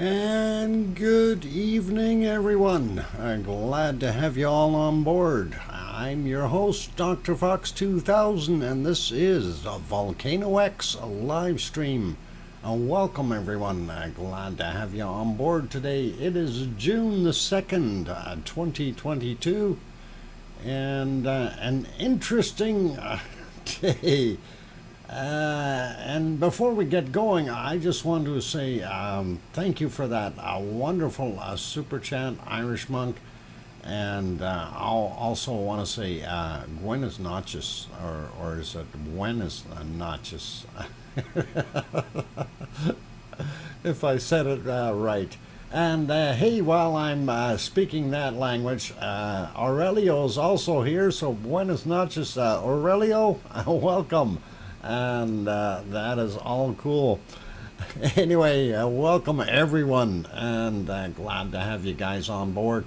And good evening, everyone. I'm glad to have you all on board. I'm your host, DrFox2000, and this is a VolcanoX live stream. Welcome, everyone. Glad to have you on board today. It is June the 2nd, 2022, and an interesting day. And before we get going, I just want to say thank you for that wonderful super chat, Irish Monk. And I'll also want to say Buenas noches, or is it Buenas noches? If I said it right. And hey, while I'm speaking that language, Aurelio's also here, so Buenas noches, Aurelio, welcome. And that is all cool. Anyway, welcome everyone, and glad to have you guys on board.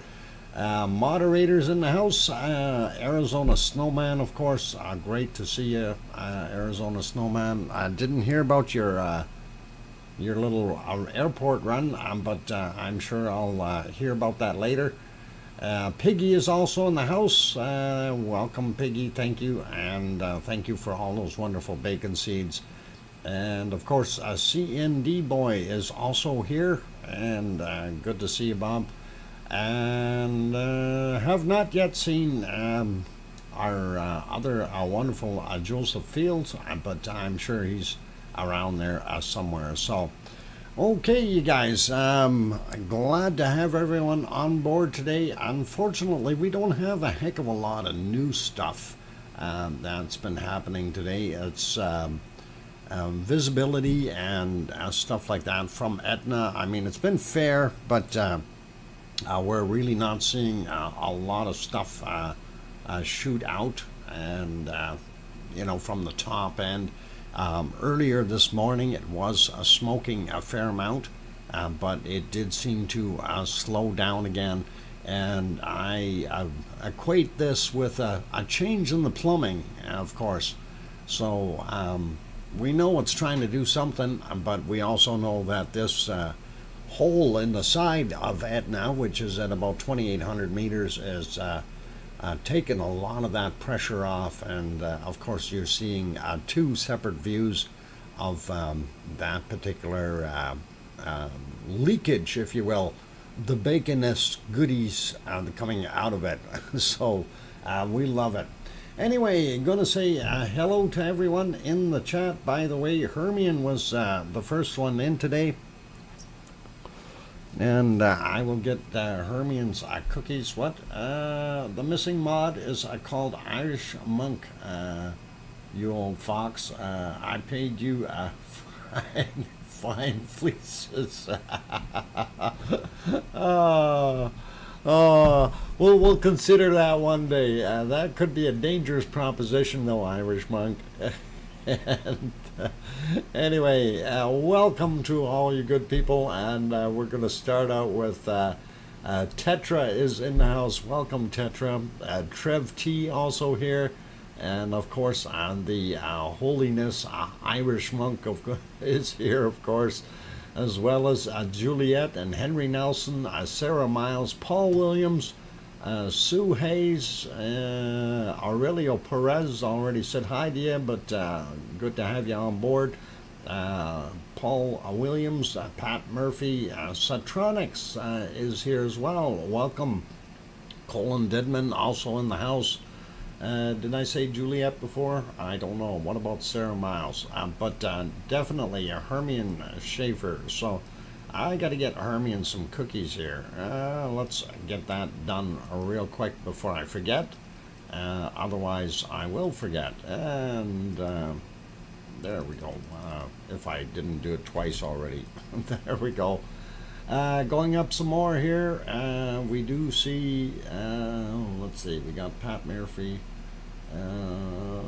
Moderators in the house, Arizona Snowman, of course. Great to see you, Arizona Snowman. I didn't hear about your little airport run, but I'm sure I'll hear about that later. Piggy is also in the house. Welcome, Piggy. Thank you. And thank you for all those wonderful bacon seeds. And of course, CND Boy is also here. And good to see you, Bob. And have not yet seen our other wonderful Joseph Fields, but I'm sure he's around there somewhere. So, okay, you guys, glad to have everyone on board today. Unfortunately, we don't have a heck of a lot of new stuff that's been happening today. It's visibility and stuff like that from Etna. I mean, it's been fair, but we're really not seeing a lot of stuff shoot out, and from the top end. Earlier this morning it was smoking a fair amount, but it did seem to slow down again, and I equate this with a change in the plumbing, of course. So we know it's trying to do something, but we also know that this hole in the side of Etna, which is at about 2,800 meters, is taken a lot of that pressure off, and of course you're seeing two separate views of that particular leakage, if you will, the baconist goodies coming out of it. So we love it. Anyway, I'm going to say hello to everyone in the chat. By the way, Hermione was the first one in today. And I will get Hermione's cookies. What? The missing mod is called Irish Monk. You old fox. I paid you fine fleeces. We'll consider that one day. That could be a dangerous proposition, though, Irish Monk. And anyway, welcome to all you good people, and we're going to start out with Tetra is in the house. Welcome, Tetra. Trev T also here, and of course the Holiness Irish Monk is here, of course, as well as Juliet and Henry Nelson, Sarah Miles, Paul Williams, Sue Hayes, Aurelio Perez already said hi to you, but good to have you on board. Paul Williams, Pat Murphy, Satronics is here as well. Welcome. Colin Didman also in the house. Did I say Juliet before? I don't know. What about Sarah Miles? But definitely Hermione Schaefer. So I got to get Hermione some cookies here. Let's get that done real quick before I forget. Otherwise, I will forget. And there we go. If I didn't do it twice already. There we go. Going up some more here. We do see, let's see, we got Pat Murphy.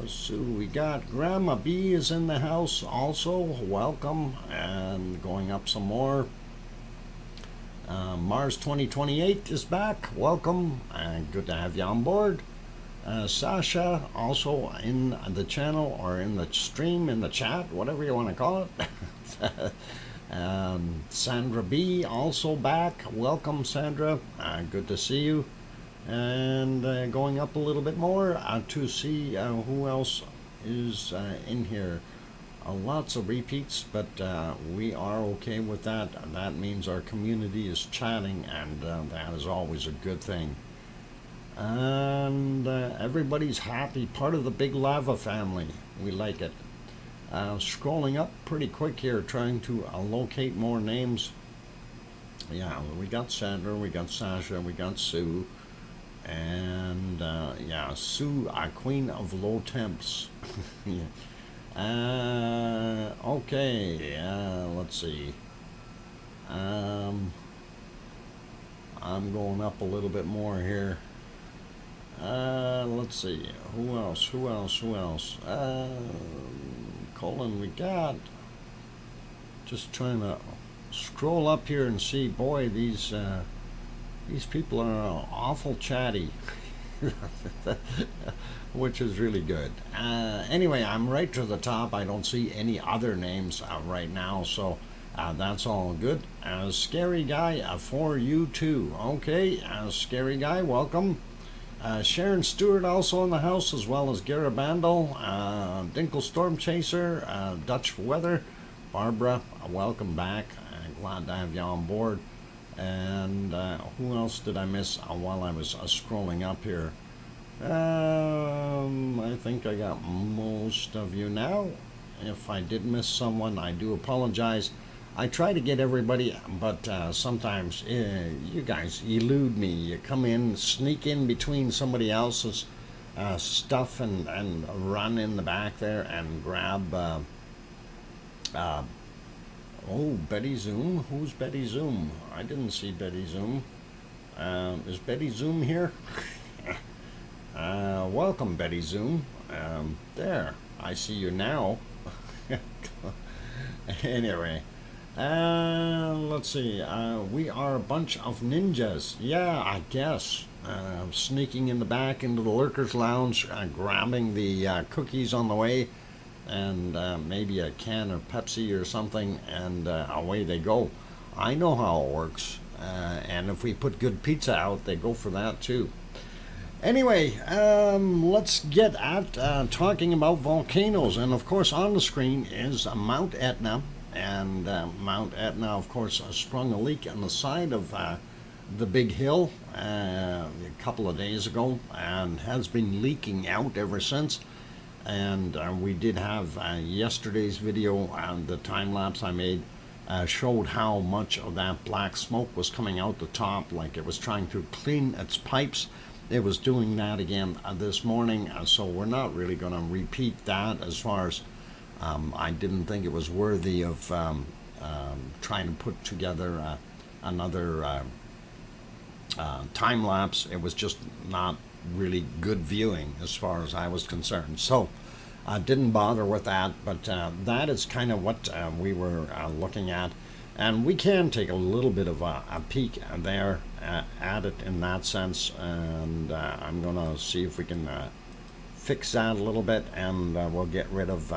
So we got Grandma B is in the house also. Welcome. And going up some more. Mars 2028 is back. Welcome. And good to have you on board. Sasha also in the channel, or in the stream, in the chat, whatever you want to call it. Sandra B also back. Welcome, Sandra. Good to see you. And going up a little bit more to see who else is in here. Lots of repeats, but we are okay with that. That means our community is chatting, and that is always a good thing. And everybody's happy, part of the big lava family. We like it. Scrolling up pretty quick here, trying to locate more names. Yeah, we got Sandra, we got Sasha, we got Sue, and yeah, Sue, Queen of Low Temps. Yeah. Okay, let's see. I'm going up a little bit more here. Let's see. Who else? Colin, we got. Just trying to scroll up here and see. Boy, these people are awful chatty. Which is really good. Anyway, I'm right to the top. I don't see any other names right now, so that's all good. Scary Guy, for you too. Okay, Scary Guy, welcome. Sharon Stewart also in the house, as well as Garabandal, Dinkle Storm Chaser, Dutch Weather, Barbara, welcome back. Glad to have you on board. And who else did I miss while I was scrolling up here? I think I got most of you now. If I did miss someone, I do apologize. I try to get everybody, but sometimes you guys elude me. You come in, sneak in between somebody else's stuff and run in the back there and grab oh, Betty Zoom. Who's Betty Zoom? I didn't see Betty Zoom. Is Betty Zoom here? Welcome, Betty Zoom. There, I see you now. Anyway, let's see. We are a bunch of ninjas. Yeah, I guess. Sneaking in the back into the Lurkers Lounge, grabbing the cookies on the way, and maybe a can of Pepsi or something, and away they go. I know how it works. And if we put good pizza out, they go for that too. Anyway, let's get at talking about volcanoes. And of course, on the screen is Mount Etna. And Mount Etna, of course, sprung a leak on the side of the big hill a couple of days ago and has been leaking out ever since. And we did have yesterday's video, the time lapse I made, showed how much of that black smoke was coming out the top, like it was trying to clean its pipes. It was doing that again this morning, so we're not really going to repeat that as far as I didn't think it was worthy of trying to put together another time lapse. It was just not really good viewing as far as I was concerned. So I didn't bother with that, but that is kind of what we were looking at. And we can take a little bit of a peek there at it in that sense. And I'm going to see if we can fix that a little bit, and we'll get rid of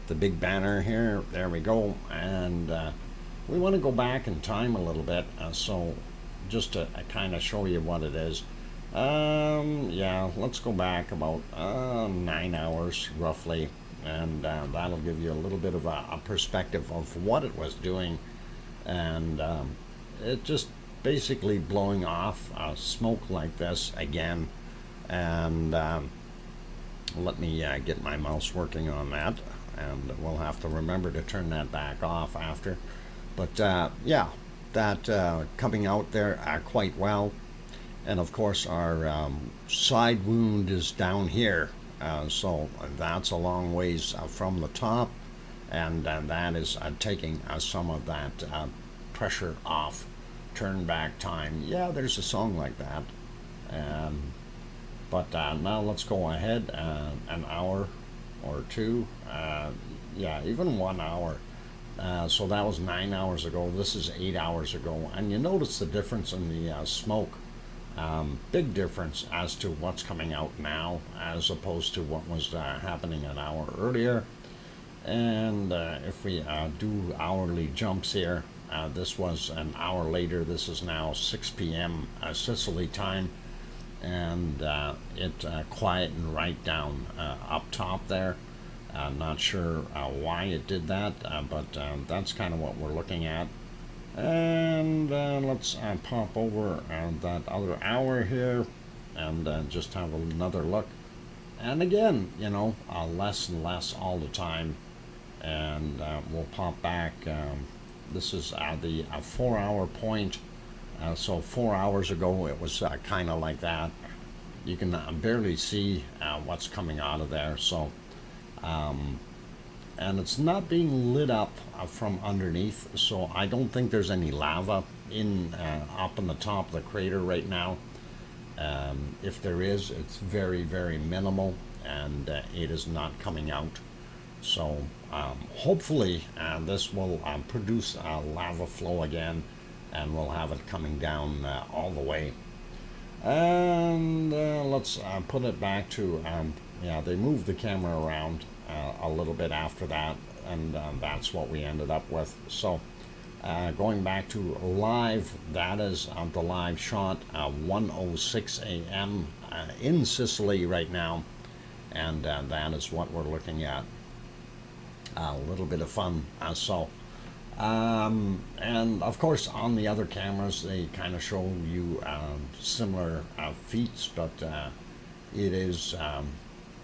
the big banner here. There we go. And we want to go back in time a little bit, so just to kind of show you what it is. Yeah, let's go back about 9 hours roughly, and that'll give you a little bit of a perspective of what it was doing. And it just basically blowing off smoke like this again. And let me get my mouse working on that, and we'll have to remember to turn that back off after. But yeah, that coming out there quite well. And of course our side wound is down here, so that's a long ways from the top, and that is taking some of that pressure off. Turn back time. Yeah, there's a song like that. But now let's go ahead an hour or two. Yeah, even 1 hour. So that was 9 hours ago. This is 8 hours ago. And you notice the difference in the smoke. Big difference as to what's coming out now as opposed to what was happening an hour earlier. And if we do hourly jumps here, this was an hour later. This is now 6 p.m. Sicily time, and it quietened right down up top there. Not sure why it did that, but that's kind of what we're looking at. And let's pop over that other hour here and just have another look. And again, you know, less and less all the time. And we'll pop back. This is the 4-hour point. So 4 hours ago it was kind of like that. You can barely see what's coming out of there. So and it's not being lit up from underneath, so I don't think there's any lava in up on the top of the crater right now. If there is, it's very, very minimal, and it is not coming out. So hopefully this will produce lava flow again, and we'll have it coming down all the way. And let's put it back to, yeah, they moved the camera around a little bit after that, and that's what we ended up with. So going back to live, that is the live shot, 1:06 a.m. In Sicily right now, and that is what we're looking at. A little bit of fun. And of course on the other cameras they kind of show you similar feats, but it is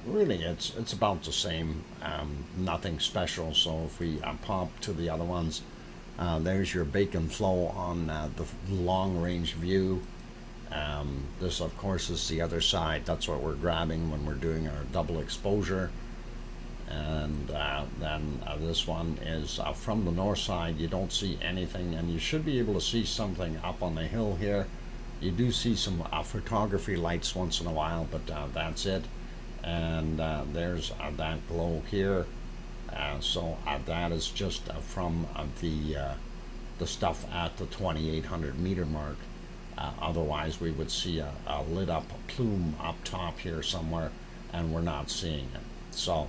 really it's about the same, nothing special. So if we pop to the other ones, there's your bacon flow on the long range view. This of course is the other side. That's what we're grabbing when we're doing our double exposure. And then this one is from the north side. You don't see anything, and you should be able to see something up on the hill here. You do see some photography lights once in a while, but that's it. And there's that glow here. So that is just from the stuff at the 2,800 meter mark. Otherwise we would see a lit up plume up top here somewhere, and we're not seeing it. So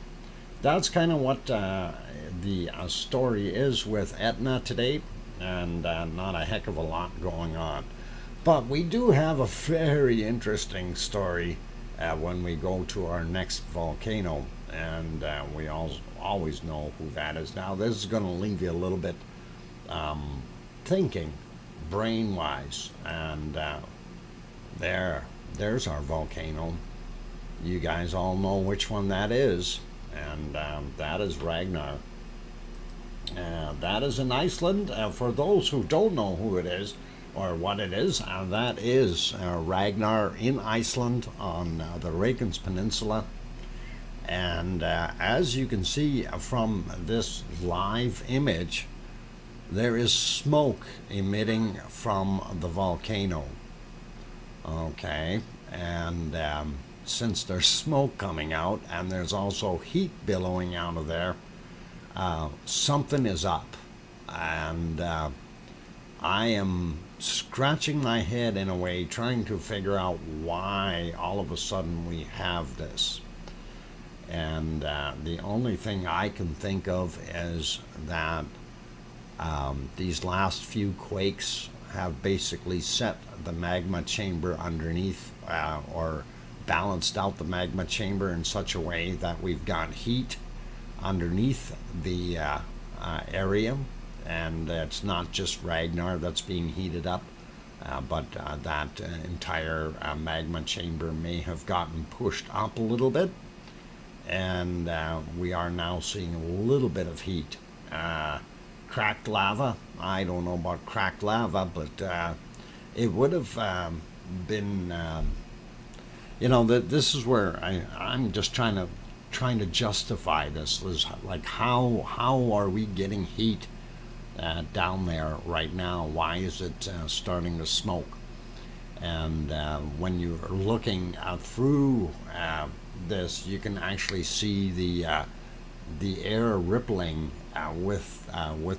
that's kind of what the story is with Etna today, and not a heck of a lot going on. But we do have a very interesting story when we go to our next volcano, and we always know who that is. Now this is going to leave you a little bit thinking, brain-wise, and there's our volcano. You guys all know which one that is. And that is Ragnar. That is in Iceland. For those who don't know who it is or what it is, that is Ragnar in Iceland on the Reykjanes Peninsula. And as you can see from this live image, there is smoke emitting from the volcano. Okay, and since there's smoke coming out and there's also heat billowing out of there, something is up. And I am scratching my head in a way, trying to figure out why all of a sudden we have this. And the only thing I can think of is that these last few quakes have basically set the magma chamber underneath, or balanced out the magma chamber in such a way that we've got heat underneath the area, and it's not just Ragnar that's being heated up, but that entire magma chamber may have gotten pushed up a little bit, and we are now seeing a little bit of heat. Cracked lava, I don't know about cracked lava, but it would have been you know, this is where I'm just trying to justify this. Is like how are we getting heat down there right now? Why is it starting to smoke? And when you're looking through this, you can actually see the air rippling with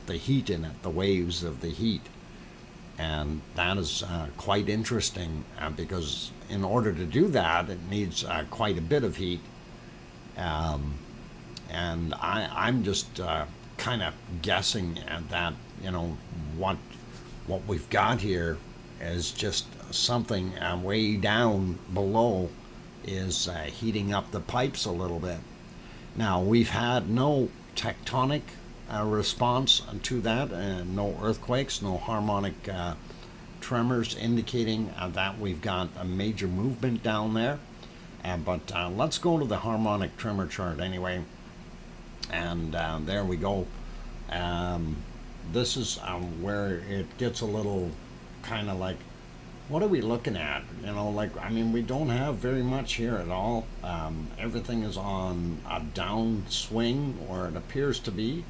the heat in it, the waves of the heat. And that is quite interesting, because in order to do that, it needs quite a bit of heat. And I'm just kind of guessing at that, what we've got here is just something way down below is heating up the pipes a little bit. Now, we've had no tectonic response to that, and no earthquakes, no harmonic tremors indicating that we've got a major movement down there. But let's go to the harmonic tremor chart anyway. And there we go. This is where it gets a little kind of like, what are we looking at? We don't have very much here at all. Everything is on a downswing, or it appears to be.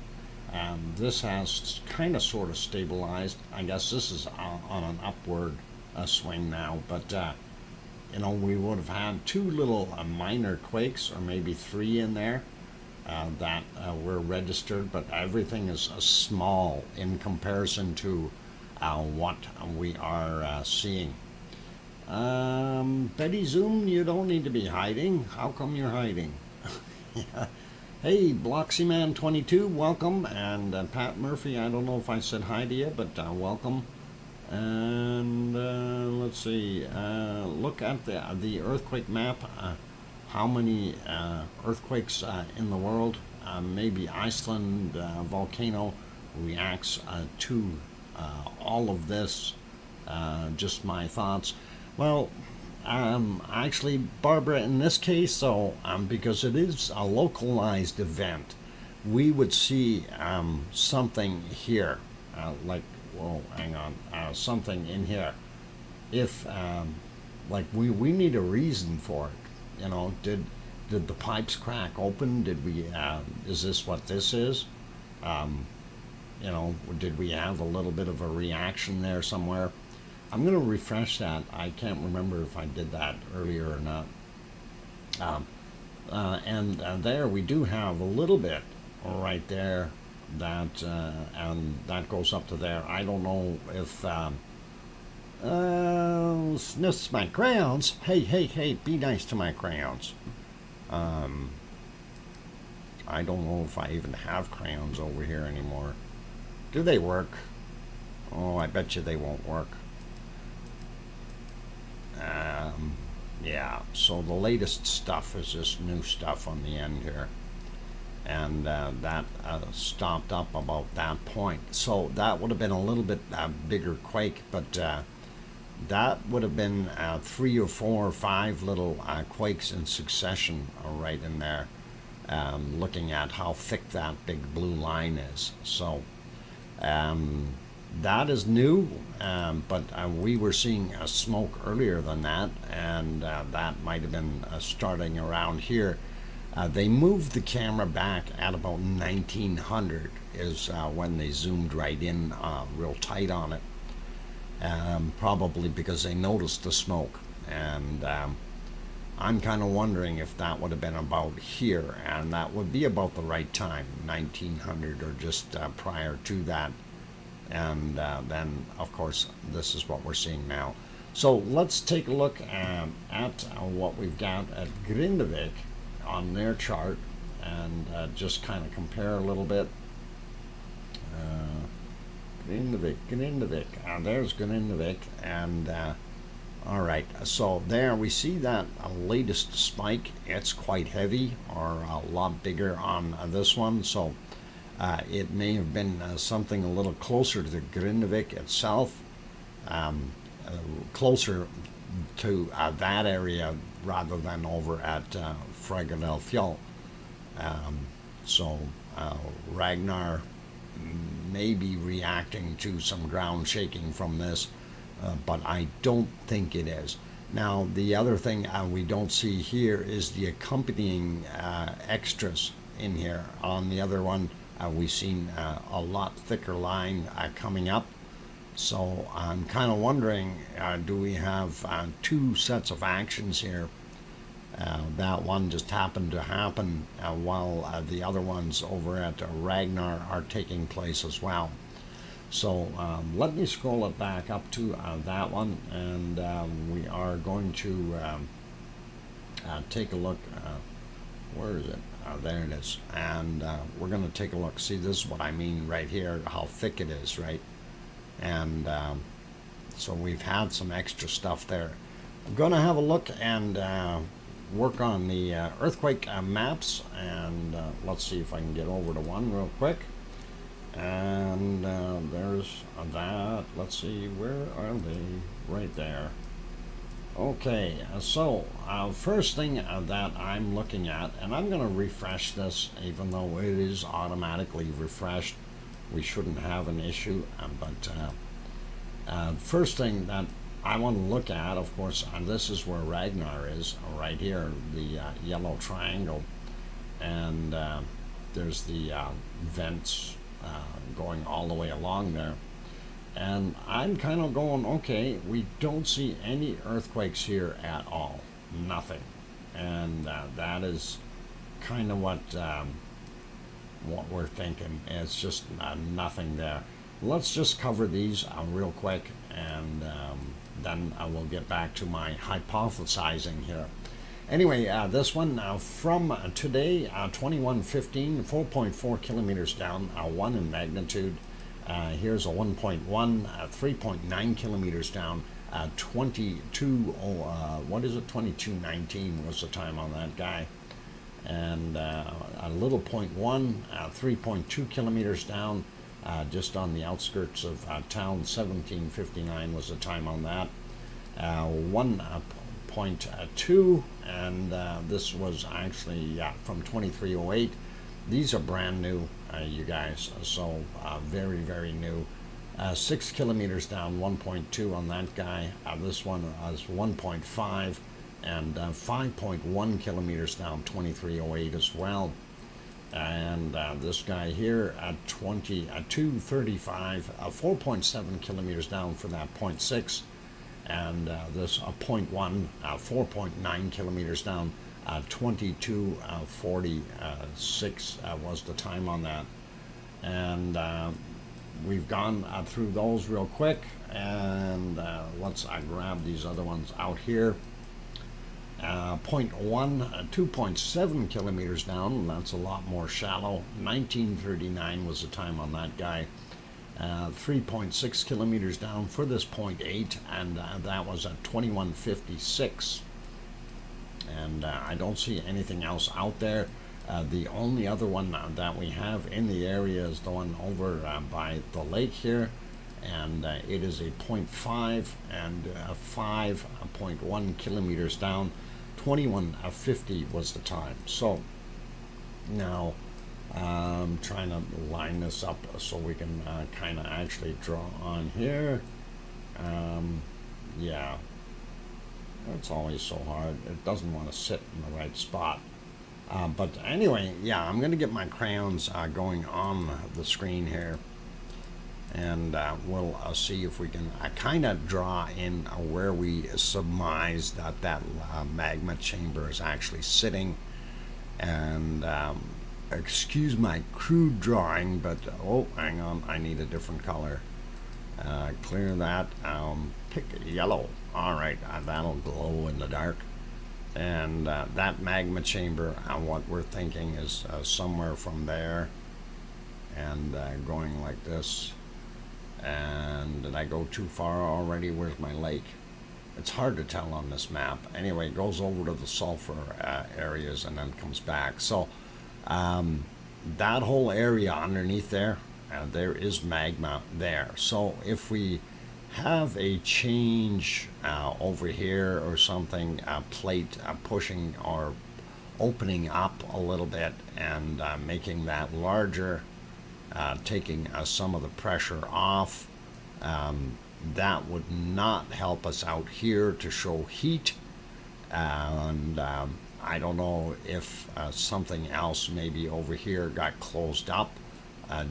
This has kind of sort of stabilized. I guess this is on an upward swing now, but we would have had two little minor quakes, or maybe three in there that were registered, but everything is small in comparison to what we are seeing. Betty Zoom, you don't need to be hiding. How come you're hiding? Yeah. Hey, Bloxyman22, welcome. And Pat Murphy, I don't know if I said hi to you, but welcome. And let's see, look at the earthquake map. How many earthquakes in the world? Maybe Iceland volcano reacts to all of this. Just my thoughts. Well, actually, Barbara, in this case, so because it is a localized event, we would see something here, like, whoa, hang on, something in here. If like we need a reason for it, did the pipes crack open? Did we? Is this what this is? Did we have a little bit of a reaction there somewhere? I'm going to refresh that. I can't remember if I did that earlier or not. And there we do have a little bit right there, that and that goes up to there. I don't know if sniffs my crayons. Hey, be nice to my crayons. I don't know if I even have crayons over here anymore. Do they work? Oh, I bet you they won't work. Yeah, so the latest stuff is this new stuff on the end here. And that stopped up about that point. So that would have been a little bit bigger quake, but that would have been 3 or 4 or 5 little quakes in succession right in there, looking at how thick that big blue line is. So that is new, but we were seeing smoke earlier than that, and that might have been starting around here. They moved the camera back at about 1900 is when they zoomed right in real tight on it, probably because they noticed the smoke. And I'm kind of wondering if that would have been about here, and that would be about the right time, 1900 or just prior to that. And then, of course, this is what we're seeing now. So let's take a look at what we've got at Grindavik on their chart, and just kind of compare a little bit. Grindavik, there's Grindavik, and all right, so there we see that latest spike. It's quite heavy, or a lot bigger on this one, so it may have been something a little closer to the Grindavik itself, closer to that area rather than over at Fragadel. So Ragnar may be reacting to some ground shaking from this, but I don't think it is. Now, the other thing we don't see here is the accompanying extras in here. On the other one, we've seen a lot thicker line coming up. So I'm kind of wondering, do we have 2 sets of actions here? That one just happened to happen while the other ones over at Ragnar are taking place as well. So let me scroll it back up to that one, and we are going to take a look. Where is it? there it is. And we're going to take a look. See, this is what I mean right here, how thick it is, right? And so we've had some extra stuff there. I'm going to have a look and work on the earthquake maps. And let's see if I can get over to one real quick. And there's that. Let's see, where are they? Right there. Okay, so first thing that I'm looking at, and I'm going to refresh this, even though it is automatically refreshed. We shouldn't have an issue, but first thing that I want to look at, of course, this is where Ragnar is, right here, the yellow triangle, and there's the vents going all the way along there. And I'm kind of going, okay, we don't see any earthquakes here at all. Nothing. And that is kind of what we're thinking. It's just nothing there. Let's just cover these real quick, and then I will get back to my hypothesizing here. Anyway, this one from today, 2115, 4.4 kilometers down, 1 in magnitude. Here's a 1.1, 3.9 kilometers down, 2219 was the time on that guy. And a little 0.1, 3.2 kilometers down, just on the outskirts of town, 1759 was the time on that. 1.2, and this was actually from 2308. These are brand new, you guys, so very, very new. 6 kilometers down, 1.2 on that guy. This one is 1.5, and 5.1 kilometers down, 2308 as well. And this guy here at 235, 4.7 kilometers down for that 0.6. And this 0.1, 4.9 kilometers down, 2246 was the time on that. And we've gone through those real quick, and let's grab these other ones out here. 0.1, 2.7 kilometers down, that's a lot more shallow. 1939 was the time on that guy. 3.6 kilometers down for this 0.8, and that was at 2156. And I don't see anything else out there. The only other one that we have in the area is the one over by the lake here, and it is a 0.5 and 5.1 kilometers down. 2150 was the time. So now I'm trying to line this up so we can kind of actually draw on here. Yeah, it's always so hard. It doesn't want to sit in the right spot. But anyway, yeah, I'm going to get my crayons going on the screen here, and we'll see if we can kind of draw in where we surmise that magma chamber is actually sitting. And excuse my crude drawing, but oh, hang on, I need a different color. Clear that. Pick yellow. All right, that'll glow in the dark. And that magma chamber, what we're thinking is somewhere from there, and going like this. And did I go too far already? Where's my lake? It's hard to tell on this map. Anyway, it goes over to the sulfur areas and then comes back. So that whole area underneath there, there is magma there. So if we have a change over here or something, a plate pushing or opening up a little bit and making that larger, taking some of the pressure off, that would not help us out here to show heat. And I don't know if something else maybe over here got closed up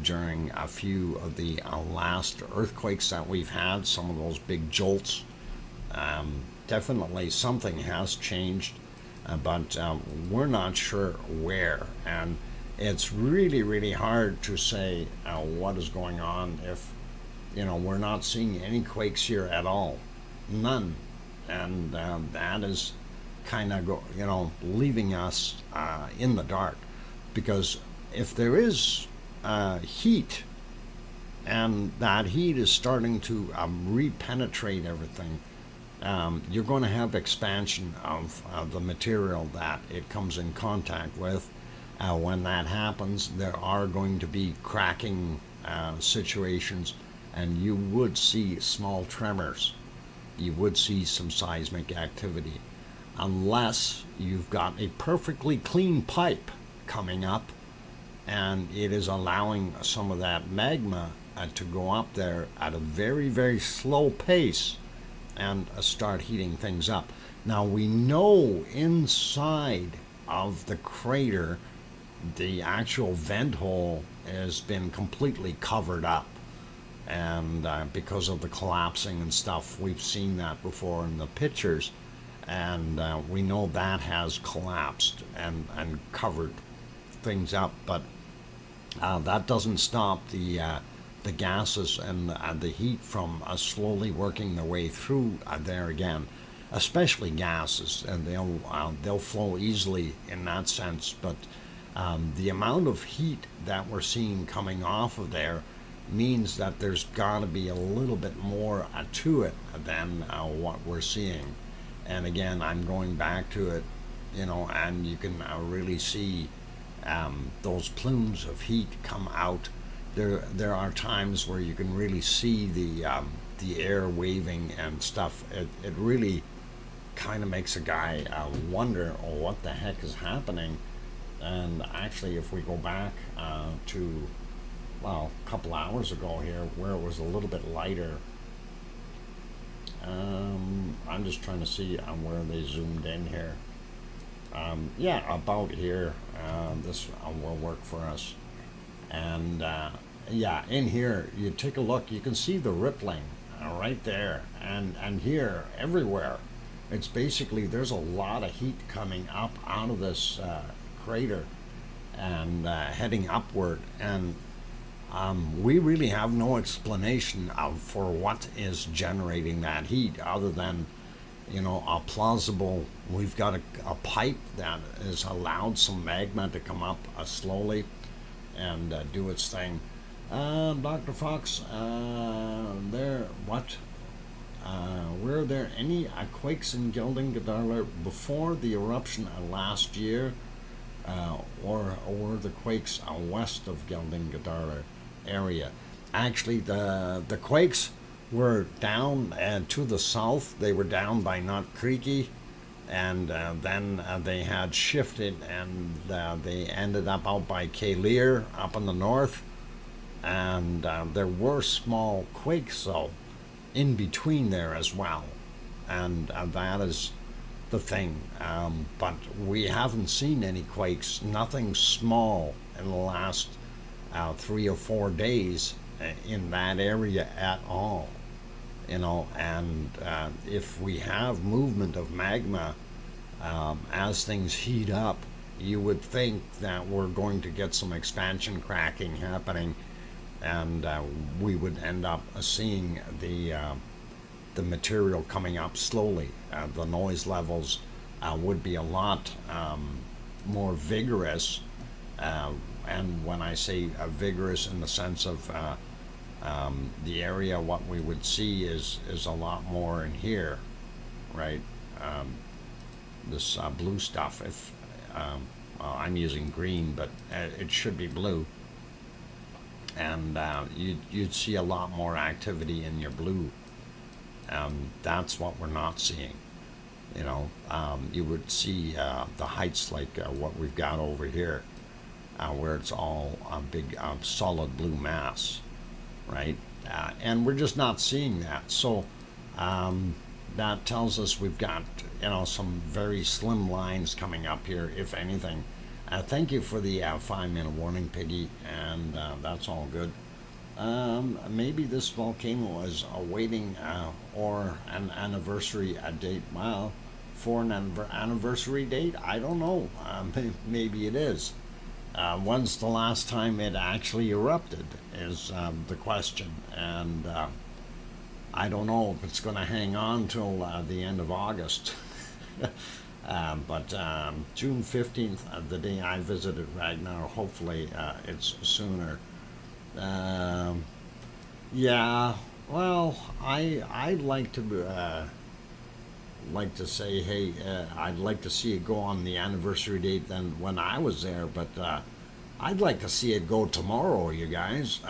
during a few of the last earthquakes that we've had, some of those big jolts. Definitely something has changed, but we're not sure where. And it's really, really hard to say what is going on if, we're not seeing any quakes here at all. None. And that is kind of, leaving us in the dark. because if there is heat, and that heat is starting to repenetrate everything, you're going to have expansion of the material that it comes in contact with. When that happens, there are going to be cracking situations, and you would see small tremors. You would see some seismic activity, unless you've got a perfectly clean pipe coming up and it is allowing some of that magma to go up there at a very, very slow pace and start heating things up. Now we know inside of the crater the actual vent hole has been completely covered up, and because of the collapsing and stuff, we've seen that before in the pictures, and we know that has collapsed and covered things up, but that doesn't stop the gases and the heat from slowly working their way through there again, especially gases, and they'll flow easily in that sense. But the amount of heat that we're seeing coming off of there means that there's got to be a little bit more to it than what we're seeing. And again, I'm going back to it, and you can really see those plumes of heat come out. There are times where you can really see the air waving and stuff. It really kind of makes a guy wonder, oh, what the heck is happening? And actually, if we go back to, well, a couple hours ago here, where it was a little bit lighter, I'm just trying to see where they zoomed in here. Yeah, about here. This will work for us. And yeah, in here, you take a look, you can see the rippling right there, and here, everywhere. It's basically, there's a lot of heat coming up out of this crater and heading upward, and we really have no explanation for what is generating that heat, other than a plausible, we've got a pipe that has allowed some magma to come up slowly and do its thing. Dr. Fox, were there any quakes in Gelding before the eruption last year, or were the quakes west of Gelding area? Actually, the quakes were down to the south. They were down by Nut Creeky, and then they had shifted, and they ended up out by Kaleer up in the north, and there were small quakes though in between there as well, and that is the thing, but we haven't seen any quakes, nothing small in the last 3 or 4 days in that area at all. And if we have movement of magma as things heat up, you would think that we're going to get some expansion cracking happening, and we would end up seeing the material coming up slowly. The noise levels would be a lot more vigorous, and when I say vigorous in the sense of the area, what we would see is a lot more in here, right? This blue stuff, if well, I'm using green, but it should be blue, and you'd see a lot more activity in your blue. That's what we're not seeing. You would see the heights like what we've got over here, where it's all a big solid blue mass, right? And we're just not seeing that. So that tells us we've got some very slim lines coming up here, if anything. Thank you for the 5-minute warning, Piggy, and that's all good. Maybe this volcano is awaiting or an anniversary date. Well, for an anniversary date, I don't know. Maybe it is. When's the last time it actually erupted is the question, and I don't know if it's going to hang on till the end of August. But June 15th, the day I visited Ragnar, hopefully it's sooner. Um, yeah, well, I'd like to say, hey, I'd like to see it go on the anniversary date than when I was there, but I'd like to see it go tomorrow, you guys.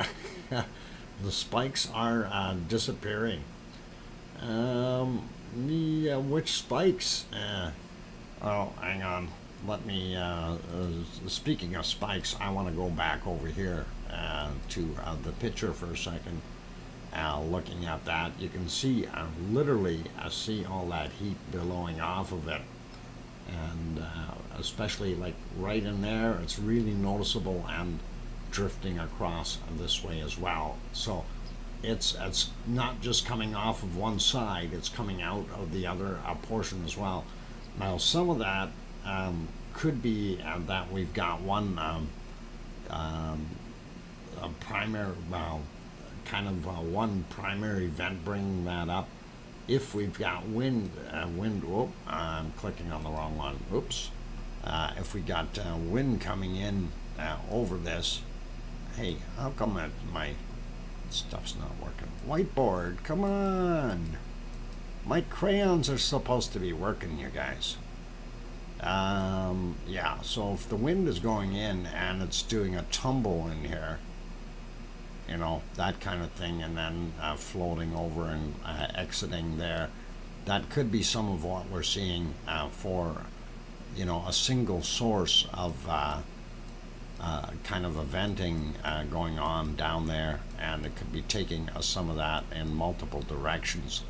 The spikes are disappearing. Which spikes? Oh, hang on. Let me. Speaking of spikes, I want to go back over here to the picture for a second. Looking at that, you can see literally see all that heat billowing off of it, and especially like right in there, it's really noticeable and drifting across this way as well. So it's not just coming off of one side; it's coming out of the other portion as well. Now, some of that could be that we've got one a primary, well, kind of one primary vent bringing that up. If we've got whoop, I'm clicking on the wrong one. Oops. If we got wind coming in over this, hey, how come my stuff's not working? Whiteboard, come on. My crayons are supposed to be working, you guys. Yeah, so if the wind is going in and it's doing a tumble in here, you know, that kind of thing, and then floating over and exiting there, that could be some of what we're seeing for, you know, a single source of kind of eventing going on down there, and it could be taking some of that in multiple directions.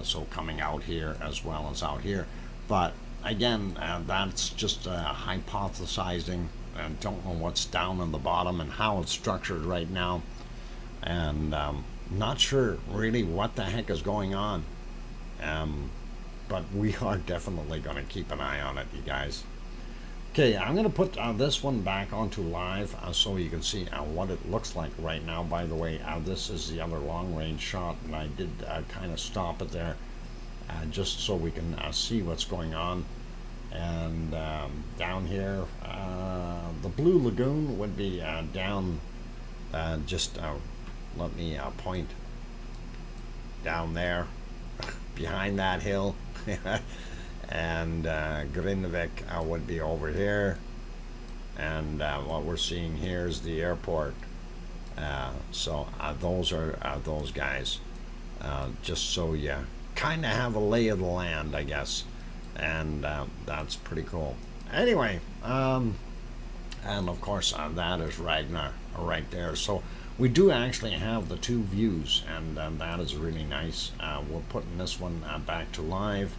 So coming out here as well as out here. But again, that's just hypothesizing, and don't know what's down on the bottom and how it's structured right now, and not sure really what the heck is going on, but we are definitely going to keep an eye on it, you guys. Okay, I'm going to put this one back onto live so you can see what it looks like right now. By the way, this is the other long range shot, and I did kind of stop it there just so we can see what's going on. And down here, the Blue Lagoon would be down, just let me point down there behind that hill. And Grindavik would be over here, and what we're seeing here is the airport. So those are those guys, just so you kind of have a lay of the land, I guess, and that's pretty cool. Anyway, and of course that is Ragnar right there. So we do actually have the two views, and that is really nice. We're putting this one back to live.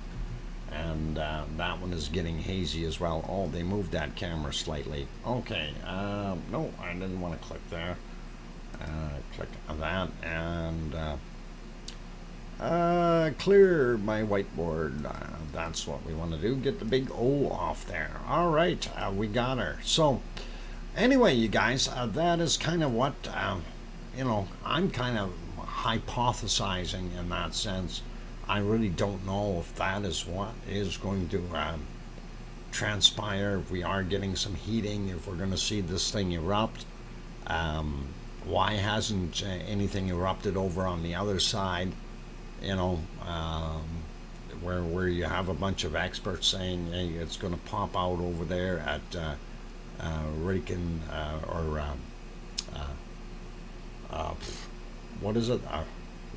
And that one is getting hazy as well. Oh, they moved that camera slightly. Okay, no, I didn't want to click there. Click on that, and clear my whiteboard. That's what we want to do. Get the big O off there. All right, we got her. So anyway, you guys, that is kind of what, you know, I'm kind of hypothesizing in that sense. I really don't know if that is what is going to transpire, if we are getting some heating, if we're going to see this thing erupt. Why hasn't anything erupted over on the other side? You know, where you have a bunch of experts saying, hey, it's going to pop out over there at Riken, or what is it?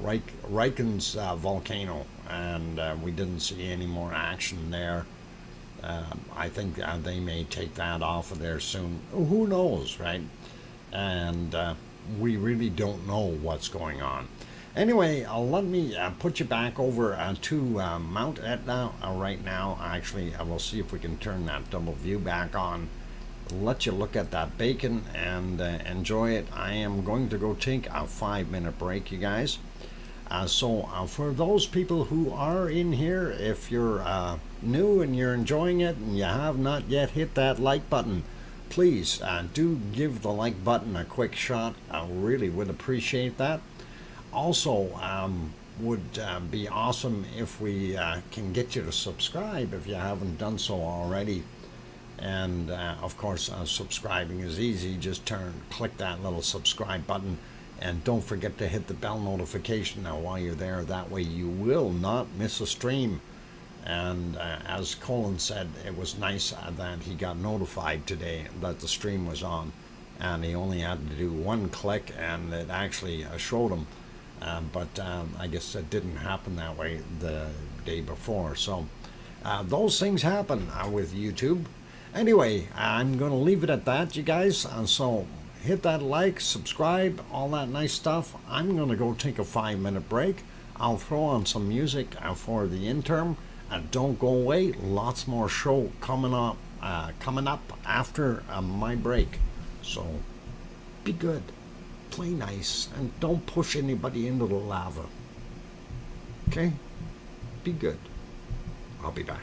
Riken's volcano, and we didn't see any more action there. I think they may take that off of there soon. Who knows, right? And we really don't know what's going on. Anyway, let me put you back over to Mount Etna right now. Actually, we'll see if we can turn that double view back on. Let you look at that bacon and enjoy it. I am going to go take a 5-minute break, you guys. So for those people who are in here, if you're new and you're enjoying it and you have not yet hit that like button, please do give the like button a quick shot. I really would appreciate that. Also, would be awesome if we can get you to subscribe if you haven't done so already. And of course, subscribing is easy. Just click that little subscribe button, and don't forget to hit the bell notification now while you're there. That way you will not miss a stream. And as Colin said, it was nice that he got notified today that the stream was on, and he only had to do one click and it actually showed him. But I guess it didn't happen that way the day before. So those things happen with YouTube. Anyway, I'm going to leave it at that, you guys. So hit that like, subscribe, all that nice stuff. I'm going to go take a 5-minute break. I'll throw on some music for the interim. Don't go away. Lots more show coming up after my break. So be good, play nice, and don't push anybody into the lava. Okay? Be good. I'll be back.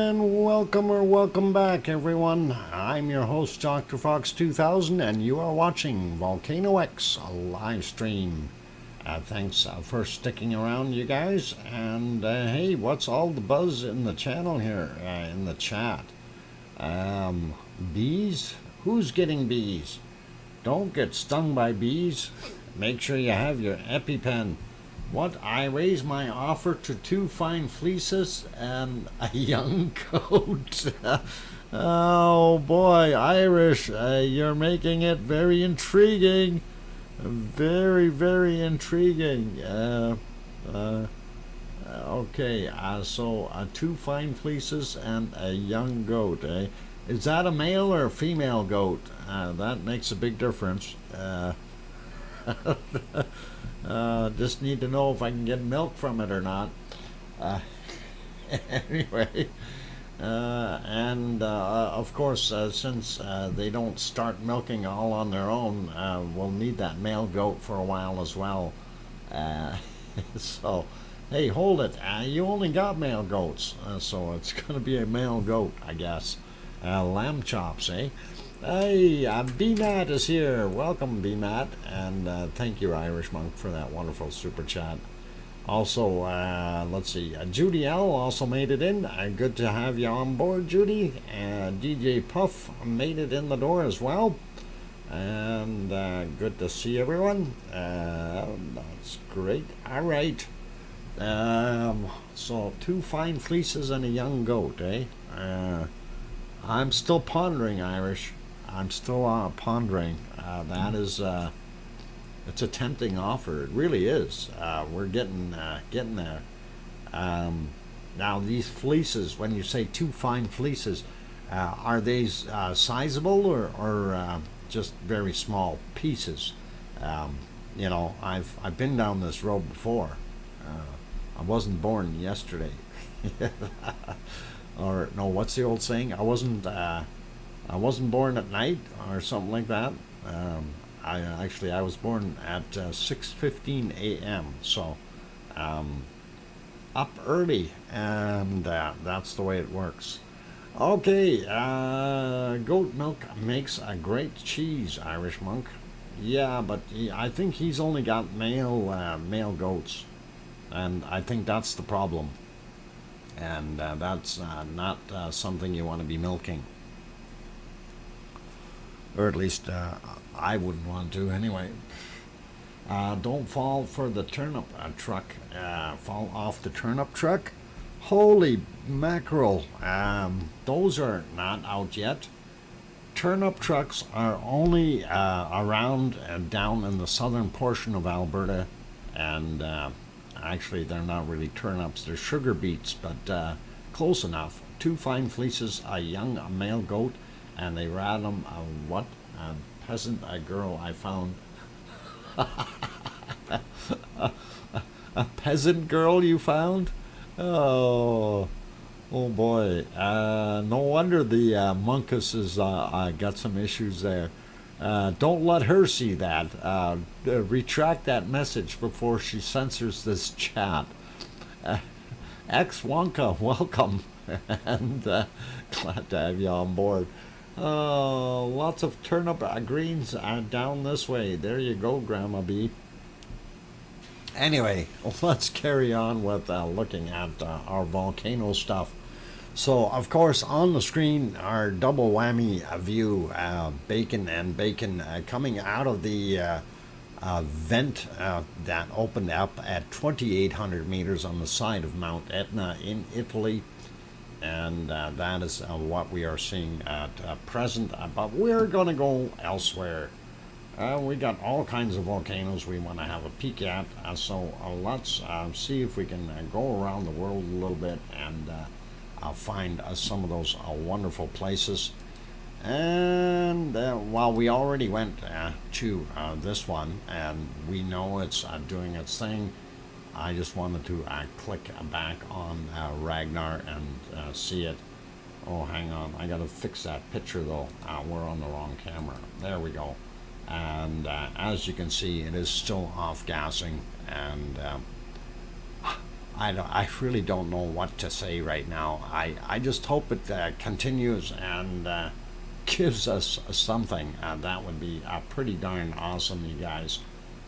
And welcome or welcome back, everyone. I'm your host, DrFox2000, and you are watching VolcanoX, a live stream. Thanks for sticking around, you guys. And hey, what's all the buzz in the channel here, in the chat? Bees? Who's getting bees? Don't get stung by bees. Make sure you have your EpiPen. What? I raise my offer to 2 fine fleeces and a young goat. Oh boy, Irish, you're making it very intriguing. Very, very intriguing. Okay, so 2 fine fleeces and a young goat, eh? Is that a male or a female goat? That makes a big difference. Just need to know if I can get milk from it or not. Anyway, and of course, since they don't start milking all on their own, we'll need that male goat for a while as well. So, hey, hold it. You only got male goats, so it's going to be a male goat, I guess. Lamb chops, eh? Hey, B-Matt is here. Welcome, B-Matt. And thank you, Irish Monk, for that wonderful super chat. Also, let's see, Judy L. also made it in. Good to have you on board, Judy. DJ Puff made it in the door as well. And good to see everyone. That's great. All right. So 2 fine fleeces and a young goat, eh? I'm still pondering, Irish. I'm still pondering. That is, it's a tempting offer. It really is. We're getting there. Now these fleeces, when you say 2 fine fleeces, are they sizable or just very small pieces? You know, I've been down this road before. I wasn't born yesterday. Or no, what's the old saying? I wasn't born at night or something like that. I was born at 6:15 a.m. So up early, and that's the way it works. Okay, goat milk makes a great cheese, Irish Monk. Yeah, but I think he's only got male goats, and I think that's the problem. And that's not something you want to be milking, or at least I wouldn't want to anyway. Don't fall for the turnip truck. Fall off the turnip truck. Holy mackerel! Those are not out yet. Turnip trucks are only around down in the southern portion of Alberta, and actually, they're not really turnips, they're sugar beets, but close enough. 2 fine fleeces, a young male goat, and they ran them what? A peasant, a girl I found. A peasant girl you found? Oh boy. No wonder the Monkus has got some issues there. Don't let her see that. Retract that message before she censors this chat. Ex Wonka, welcome, and glad to have you on board. Lots of turnip greens down this way. There you go, Grandma B. Anyway, let's carry on with looking at our volcano stuff. So, of course, on the screen, our double whammy view, bacon and bacon, coming out of the vent that opened up at 2,800 meters on the side of Mount Etna in Italy. And that is what we are seeing at present. But we're going to go elsewhere. We got all kinds of volcanoes we want to have a peek at. So let's see if we can go around the world a little bit and find some of those wonderful places. And while we already went to this one, and we know it's doing its thing, I just wanted to click back on Ragnar and see it. Oh, hang on, I gotta fix that picture though. We're on the wrong camera. There we go. And as you can see, it is still off gassing, and I really don't know what to say right now. I just hope it continues and gives us something. That would be pretty darn awesome, you guys,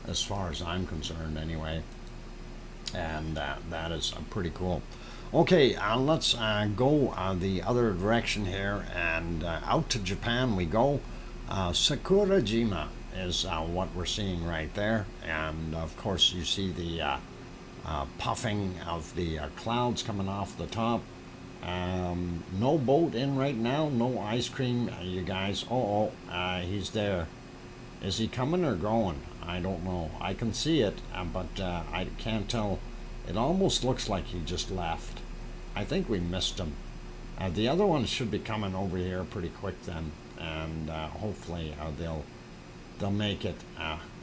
as far as I'm concerned, anyway. And that is pretty cool. Okay, let's go the other direction here, and out to Japan we go. Sakurajima is what we're seeing right there, and of course you see the puffing of the clouds coming off the top. No boat in right now, no ice cream, you guys. He's there. Is he coming or going? I don't know. I can see it, but I can't tell. It almost looks like he just left. I think we missed him. The other ones should be coming over here pretty quick then, and hopefully they'll make it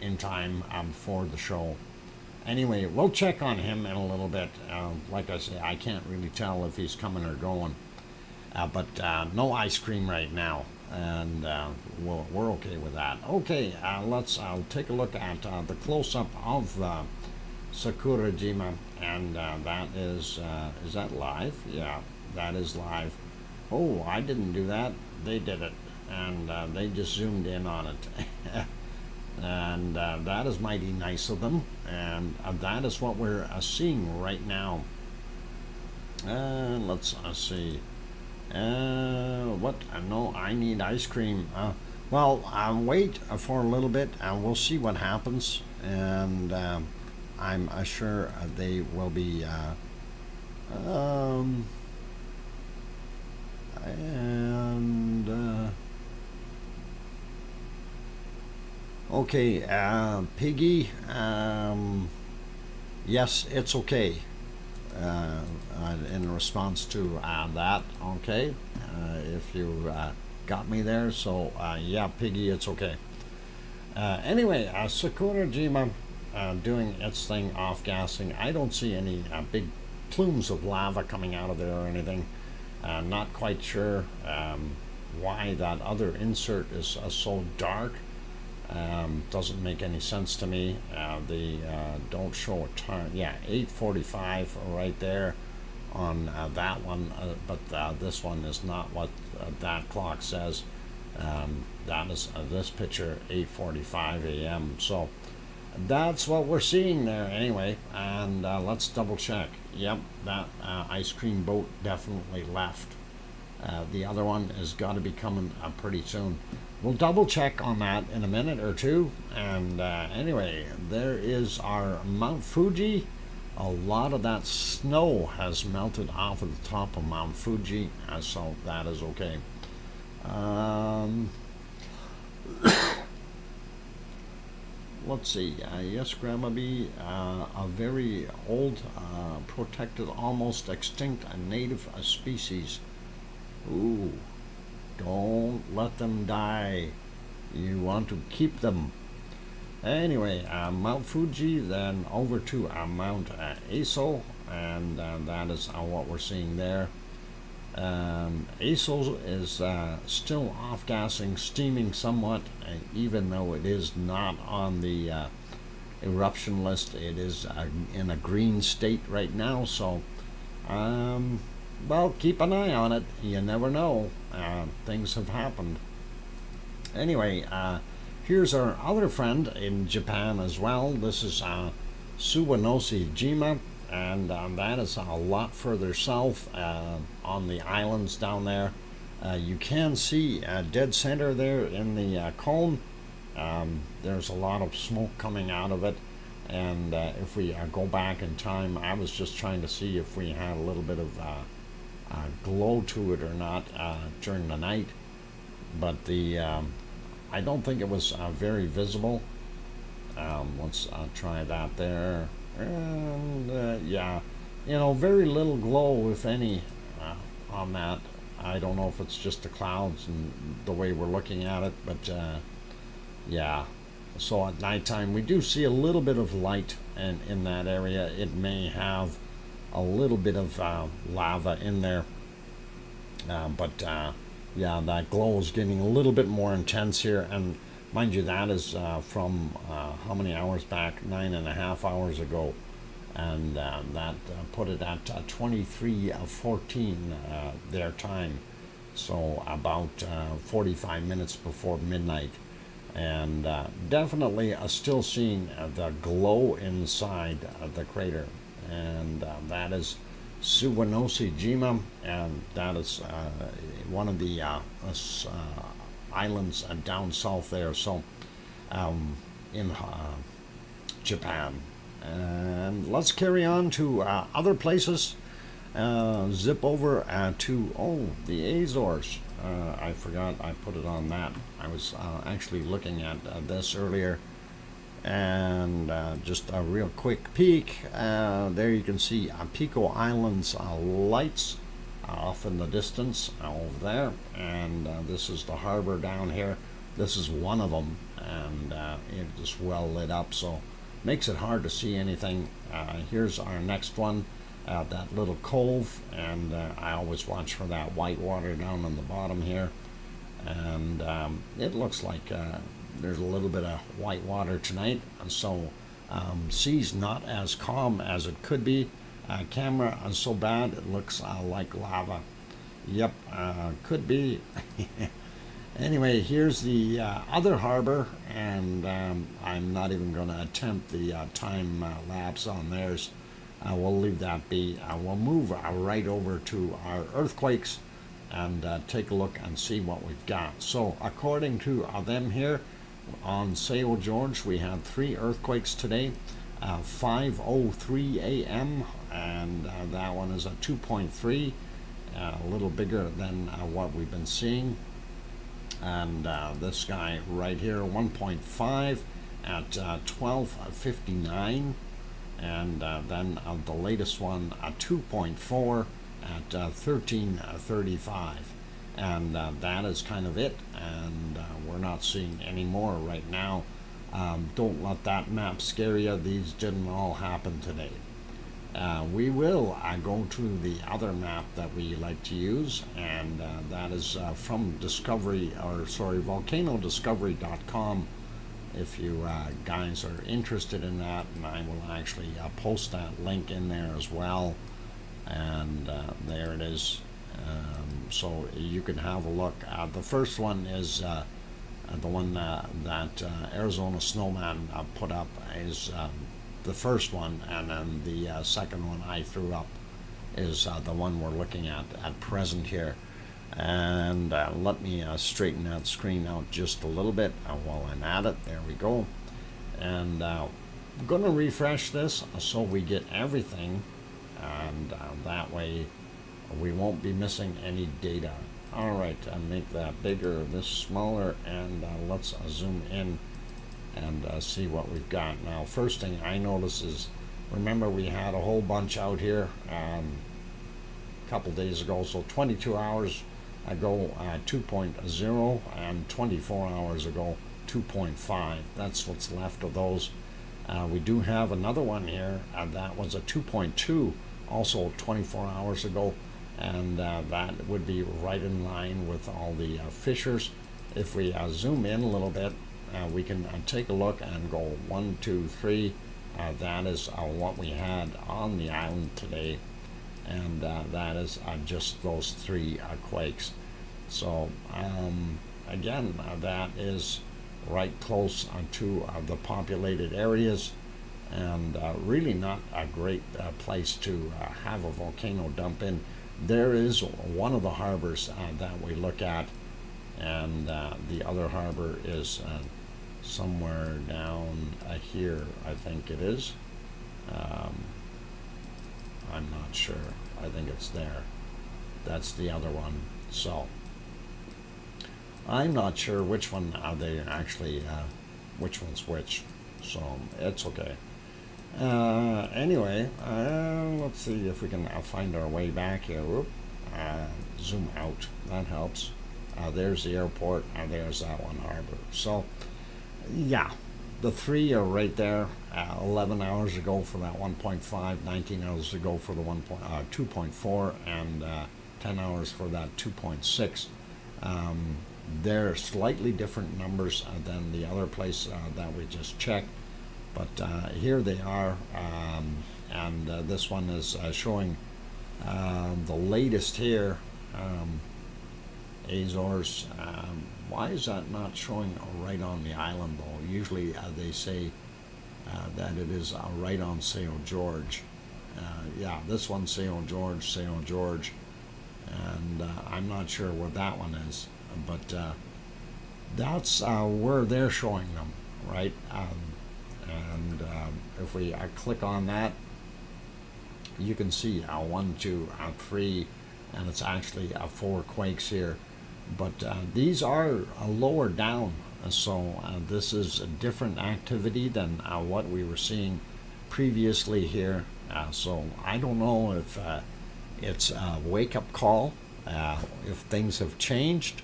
in time for the show. Anyway, we'll check on him in a little bit. Like I say, I can't really tell if he's coming or going. But no ice cream right now, and we're okay with that. Okay, I'll take a look at the close-up of Sakurajima, and that is that live? Yeah, that is live. Oh, I didn't do that. They did it, and they just zoomed in on it. And that is mighty nice of them, and that is what we're seeing right now. Let's see. What? No, I need ice cream. Well, wait for a little bit, and we'll see what happens. And I'm sure they will be. Okay, Piggy. Yes, it's okay. In response to that, okay, if you got me there. So yeah, Piggy, it's okay. Anyway, Sakurajima doing its thing, off gassing. I don't see any big plumes of lava coming out of there or anything. Not quite sure why that other insert is so dark. Doesn't make any sense to me. They don't show a time. Yeah, 8:45 right there on that one, but this one is not what that clock says. That is this picture, 8:45 a.m. So that's what we're seeing there anyway, and let's double check. Yep, that ice cream boat definitely left. The other one has got to be coming pretty soon. We'll double check on that in a minute or two. And anyway, there is our Mount Fuji. A lot of that snow has melted off of the top of Mount Fuji, so that is okay. Let's see. Yes, Grandma B, a very old, protected, almost extinct native species. Ooh. Don't let them die. You want to keep them. Anyway, Mount Fuji, then over to Mount Aso, and that is what we're seeing there. Aso is still off-gassing, steaming somewhat, even though it is not on the eruption list. It is in a green state right now, so well, keep an eye on it. You never know. Things have happened. Anyway, here's our other friend in Japan as well. This is Suwanoshi-jima, and that is a lot further south on the islands down there. You can see dead center there in the cone. There's a lot of smoke coming out of it, and if we go back in time, I was just trying to see if we had a little bit of glow to it or not during the night, but the I don't think it was very visible. Let's try that there, and yeah, you know, very little glow, if any, on that. I don't know if it's just the clouds and the way we're looking at it, but yeah. So at nighttime we do see a little bit of light, and in that area it may have a little bit of lava in there, but yeah, that glow is getting a little bit more intense here, and mind you, that is from how many hours back? 9.5 hours ago. and that put it at 23:14 their time, so about 45 minutes before midnight. And definitely still seeing the glow inside the crater, and that is Suwanosi Jima, and that is one of the islands down south there, so in Japan. And let's carry on to other places. Zip over to the Azores. I forgot I put it on that. I was actually looking at this earlier, and just a real quick peek. There you can see Pico Island's lights off in the distance over there, and this is the harbor down here. This is one of them, and it is well lit up, so makes it hard to see anything. Here's our next one, that little cove, and I always watch for that white water down on the bottom here, and it looks like there's a little bit of white water tonight, and so sea's not as calm as it could be. Camera is so bad it looks like lava. Yep, could be. Anyway, here's the other harbor, and I'm not even going to attempt the time lapse on theirs. We'll leave that be. We'll move right over to our earthquakes and take a look and see what we've got. So according to them here on Seo George, we had 3 earthquakes today. 5:03 a.m. and that one is a 2.3, a little bigger than what we've been seeing. And this guy right here, 1.5 at 12:59, and then the latest one, 2.4 at 13:35, and that is kind of it. And we're not seeing any more right now. Don't let that map scare you. These didn't all happen today. We will go to the other map that we like to use, and that is from volcanodiscovery.com. If you guys are interested in that, and I will actually post that link in there as well. And there it is. So you can have a look. The first one is the one that Arizona Snowman put up is the first one, and then the second one I threw up is the one we're looking at present here. And let me straighten that screen out just a little bit while I'm at it. There we go. And I'm going to refresh this so we get everything, and that way we won't be missing any data. Alright, make that bigger, this smaller, and let's zoom in and see what we've got. Now, first thing I notice is, remember we had a whole bunch out here a couple days ago, so 22 hours ago 2.0, and 24 hours ago 2.5. That's what's left of those. We do have another one here, that was a 2.2, also 24 hours ago, and that would be right in line with all the fissures. If we zoom in a little bit, we can take a look and go 1, 2, 3. That is what we had on the island today, and that is just those 3 quakes. So again, that is right close to the populated areas, and really not a great place to have a volcano dump in. There is one of the harbors that we look at, and the other harbor is somewhere down here, I think it is. I'm not sure. I think it's there. That's the other one. So I'm not sure which one they actually, which one's which. So it's okay. Anyway, let's see if we can find our way back here. Whoop. Zoom out. That helps. There's the airport, and there's that one harbor. So, yeah, the 3 are right there. 11 hours ago for that 1.5, 19 hours ago for the 2.4, and 10 hours for that 2.6. They're slightly different numbers than the other place that we just checked, but here they are, and this one is showing the latest here. Azores. Why is that not showing right on the island though? Usually they say that it is right on St. George. Yeah, this one's St. George, and I'm not sure where that one is, but that's where they're showing them, right? And if we click on that, you can see 1, 2, 3, and it's actually 4 quakes here. But these are lower down, so this is a different activity than what we were seeing previously here. So I don't know if it's a wake-up call, if things have changed,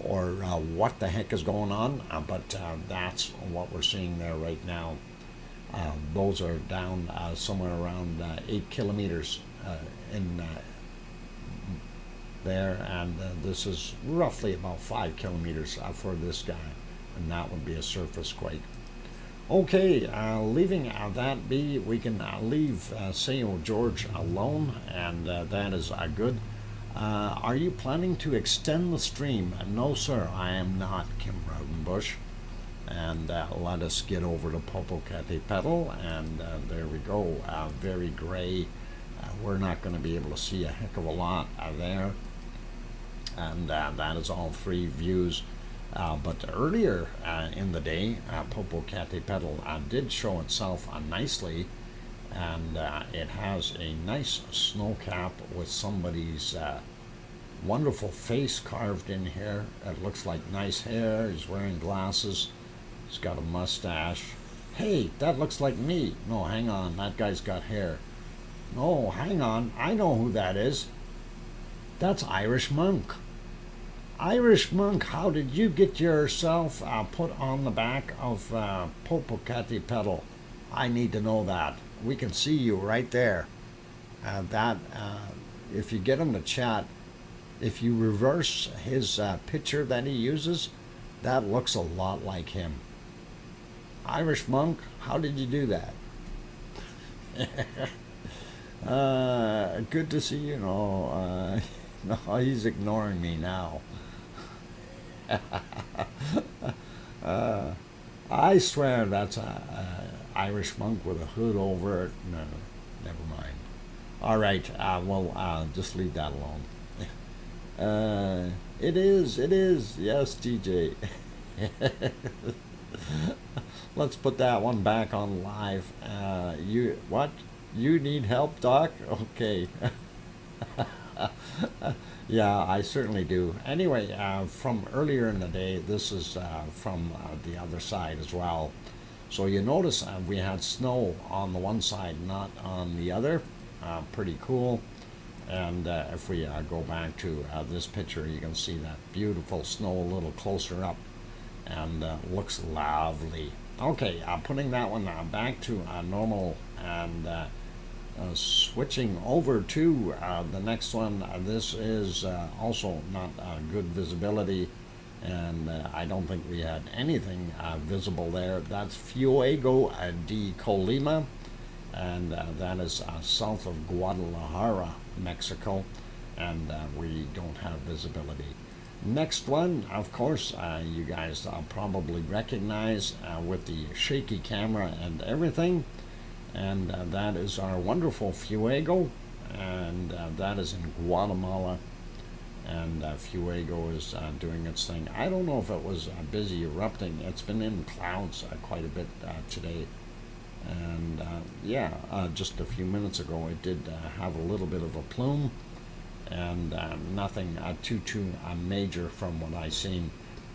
or what the heck is going on, but that's what we're seeing there right now. Those are down somewhere around 8 kilometers in there, and this is roughly about 5 kilometers for this guy, and that would be a surface quake. Okay, leaving that be, we can leave St. George alone, and that is good. Are you planning to extend the stream? No, sir, I am not, Kim Raudenbush. And let us get over to Popocatépetl, and there we go. Very gray. We're not going to be able to see a heck of a lot there. And that is all 3 views. But earlier in the day, Popocatépetl did show itself nicely, and it has a nice snow cap with somebody's wonderful face carved in here. It looks like nice hair. He's wearing glasses. He's got a mustache. Hey, that looks like me. No, hang on, that guy's got hair. No, hang on, I know who that is. That's Irish Monk. Irish Monk, how did you get yourself put on the back of Popocatépetl? I need to know that. We can see you right there. If you get him to chat, if you reverse his picture that he uses, that looks a lot like him. Irish Monk, how did you do that? Good to see you. No, he's ignoring me now. I swear that's a Irish monk with a hood over it. No, never mind. All right, well, just leave that alone. It is. Yes, DJ. Let's put that one back on live. What? You need help, Doc? Okay. Yeah, I certainly do. Anyway, from earlier in the day, this is from the other side as well. So you notice we had snow on the one side, not on the other. Pretty cool. And if we go back to this picture, you can see that beautiful snow a little closer up, and looks lovely. Okay, putting that one back to normal, and switching over to the next one. This is also not good visibility, and I don't think we had anything visible there. That's Fuego de Colima, and that is south of Guadalajara, Mexico, and we don't have visibility. Next one, of course, you guys probably recognize with the shaky camera and everything, and that is our wonderful Fuego, and that is in Guatemala, and Fuego is doing its thing. I don't know if it was busy erupting. It's been in clouds quite a bit today, and yeah, just a few minutes ago it did have a little bit of a plume, and nothing too major from what I seen.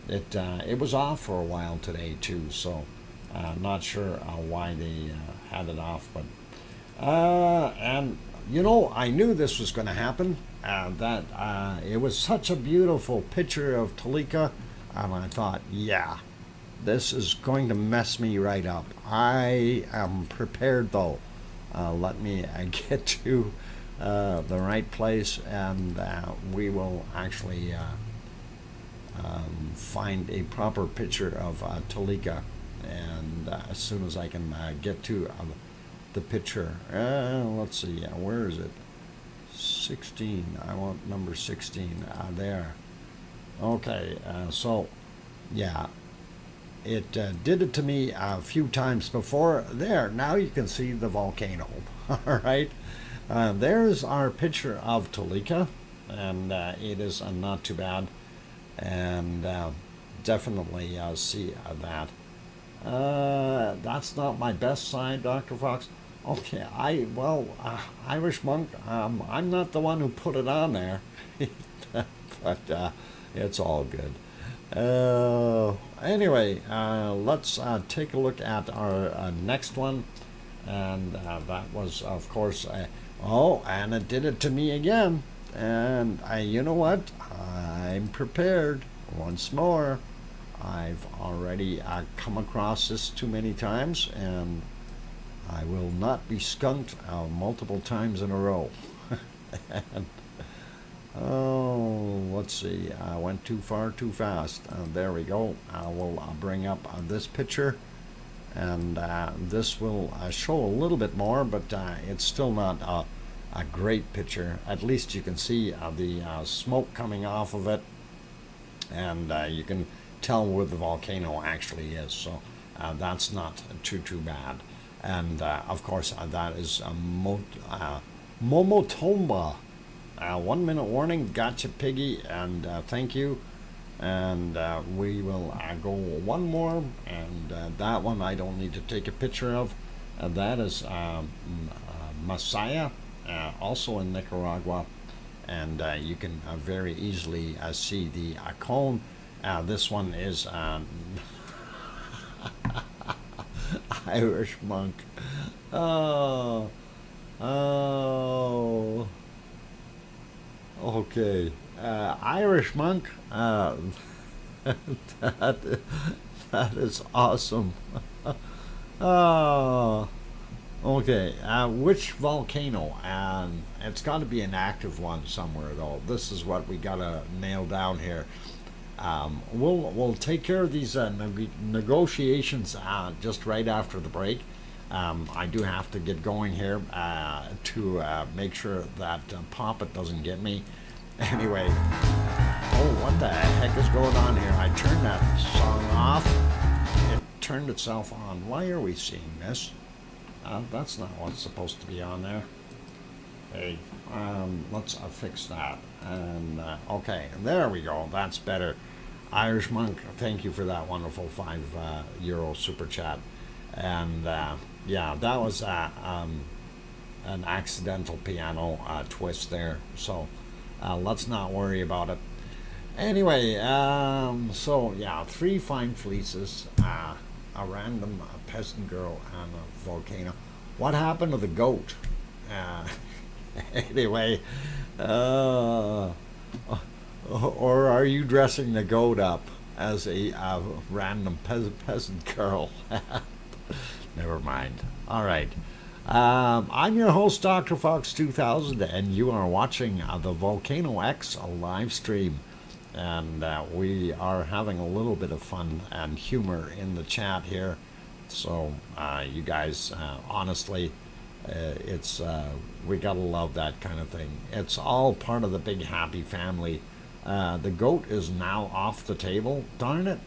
It was off for a while today too, so not sure why they had it off, but and you know, I knew this was going to happen. That it was such a beautiful picture of Tolika, and I thought, yeah, this is going to mess me right up. I am prepared though. Let me get to the right place, and we will actually find a proper picture of Tolika, and as soon as I can get to the picture. Let's see, where is it? 16. I want number 16. There. Okay, so yeah, it did it to me a few times before. There, now you can see the volcano. All right, there's our picture of Tolika, and it is not too bad, and definitely see that. That's not my best side, Dr. Fox. Okay, Irish Monk, I'm not the one who put it on there, but it's all good. Anyway, let's take a look at our next one, and that was, of course, and it did it to me again, and you know what? I'm prepared once more. I've already come across this too many times, and I will not be skunked multiple times in a row. And, let's see. I went too far too fast. There we go. We'll bring up this picture, and this will show a little bit more, but it's still not a great picture. At least you can see the smoke coming off of it, and you can tell where the volcano actually is, so that's not too bad. And of course that is Momotomba. 1 minute warning, gotcha piggy, and thank you. And we will go one more, and that one I don't need to take a picture of. That is Masaya, also in Nicaragua, and you can very easily see the cone. This one is Irish Monk. Oh. Okay. Irish Monk. That is awesome. Oh. Okay. Which volcano? It's got to be an active one somewhere, though. This is what we gotta nail down here. We'll take care of these negotiations just right after the break. I do have to get going here to make sure that Poppet doesn't get me. Anyway, what the heck is going on here? I turned that song off. It turned itself on. Why are we seeing this? That's not what's supposed to be on there. Hey, let's fix that. And okay, there we go. That's better. Irish Monk, thank you for that wonderful €5 super chat. And yeah, that was an accidental piano twist there. So let's not worry about it. Anyway, so yeah, 3 fine fleeces, a random peasant girl, and a volcano. What happened to the goat? Anyway, or are you dressing the goat up as a random peasant girl? Never mind. All right. I'm your host, DrFox2000, and you are watching the VolcanoX live stream. And we are having a little bit of fun and humor in the chat here. So you guys, honestly, it's we gotta love that kind of thing. It's all part of the big happy family. The goat is now off the table. Darn it.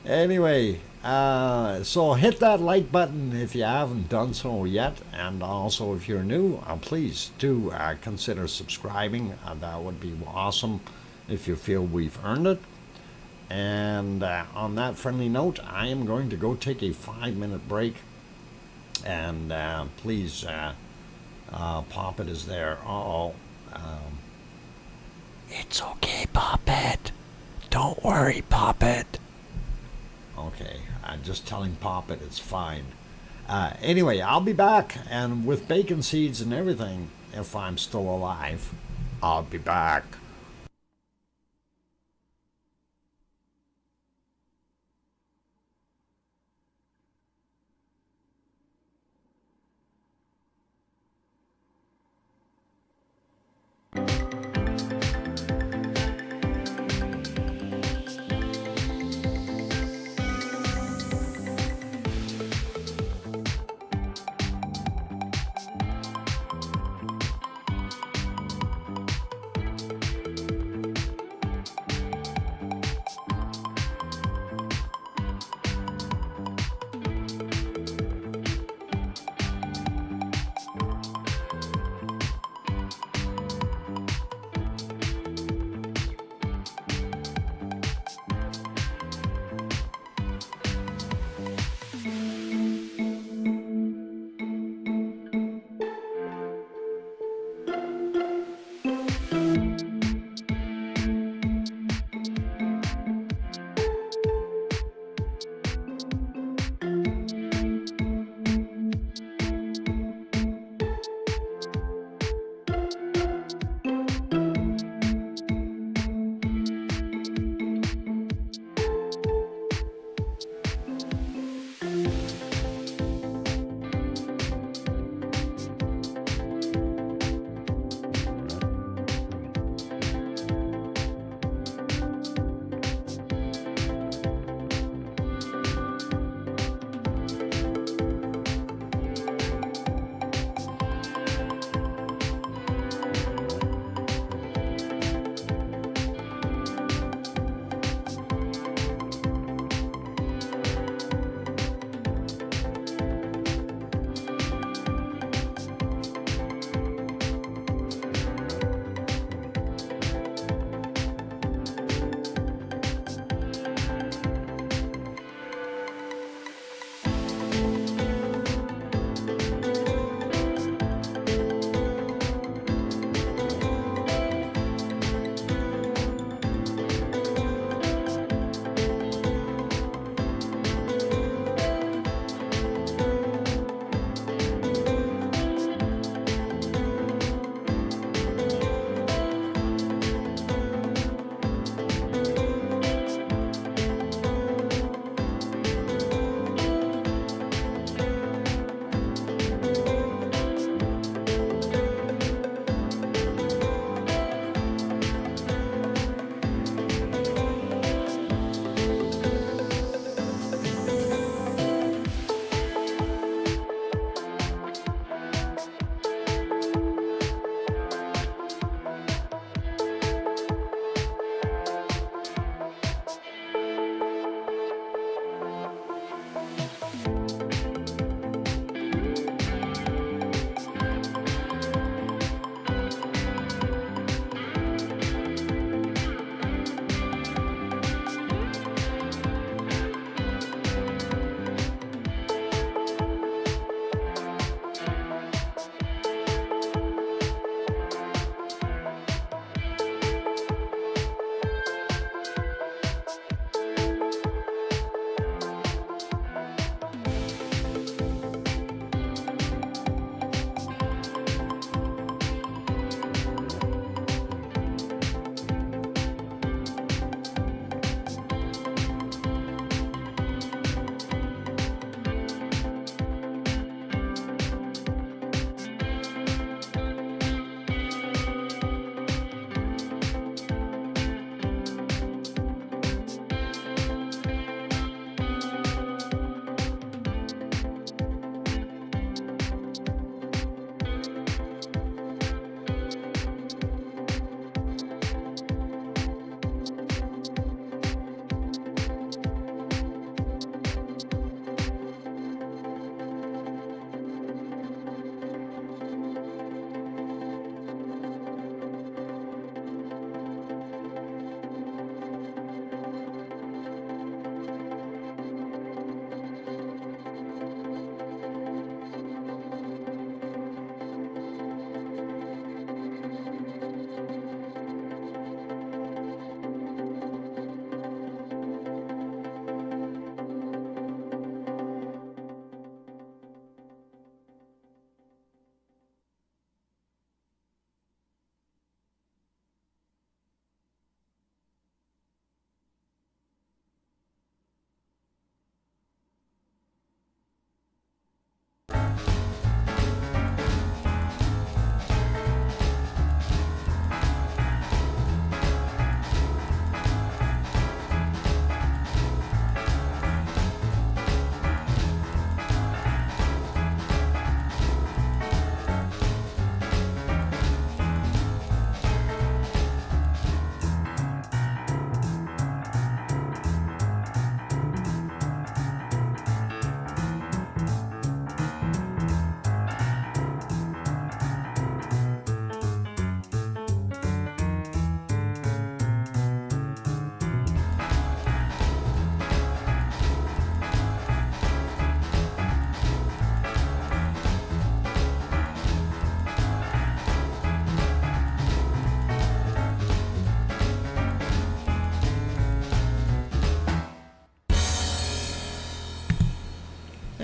Anyway, so hit that like button if you haven't done so yet, and also if you're new, please do consider subscribing. That would be awesome if you feel we've earned it. And on that friendly note, I am going to go take a 5-minute break, and please, Poppet is there. It's okay, Poppet. Don't worry, Poppet. Okay, I'm just telling Poppet it's fine. Anyway, I'll be back, and with bacon seeds and everything, if I'm still alive, I'll be back.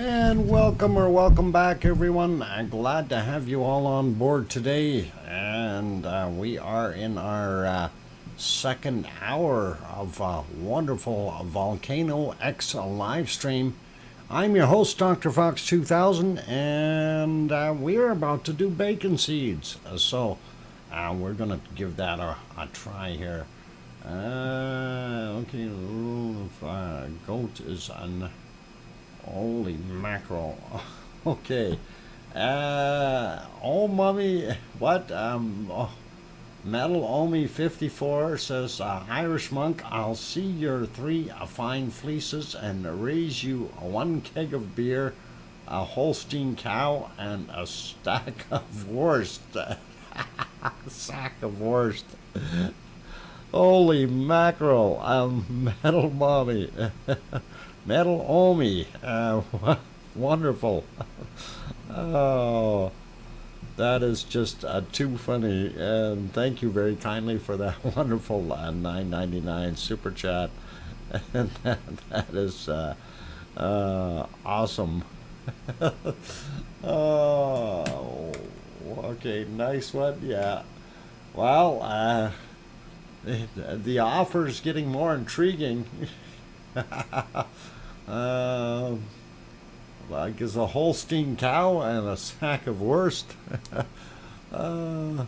And welcome back, everyone. I'm glad to have you all on board today. And we are in our second hour of wonderful VolcanoX live stream. I'm your host, DrFox2000, and we are about to do bacon seeds. So we're going to give that a try here. Okay, goat is on. Holy mackerel. Okay. Oh, mummy. What? Metal Omi 54 says, Irish monk, I'll see your 3 fine fleeces and raise you 1 keg of beer, a Holstein cow, and a stack of wurst. Sack of wurst. Holy mackerel. Metal mommy. Metal Omi. Wonderful. Oh, that is just too funny. And thank you very kindly for that wonderful $9.99 super chat. And that is awesome. Oh, okay, nice one. Yeah. Well, the offer is getting more intriguing. Like is a Holstein cow and a sack of wurst. Oh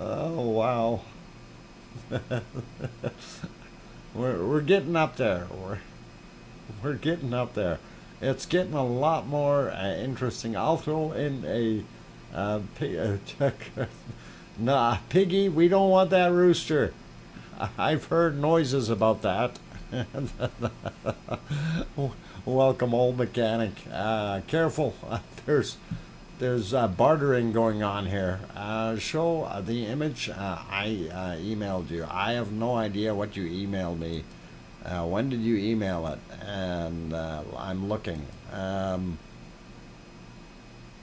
wow. we're getting up there. We're getting up there. It's getting a lot more interesting. I'll throw in a nah, piggy. We don't want that rooster. I've heard noises about that. Welcome, old mechanic. Careful. There's bartering going on here. Show the image. I emailed you. I have no idea what you emailed me. When did you email it? And I'm looking.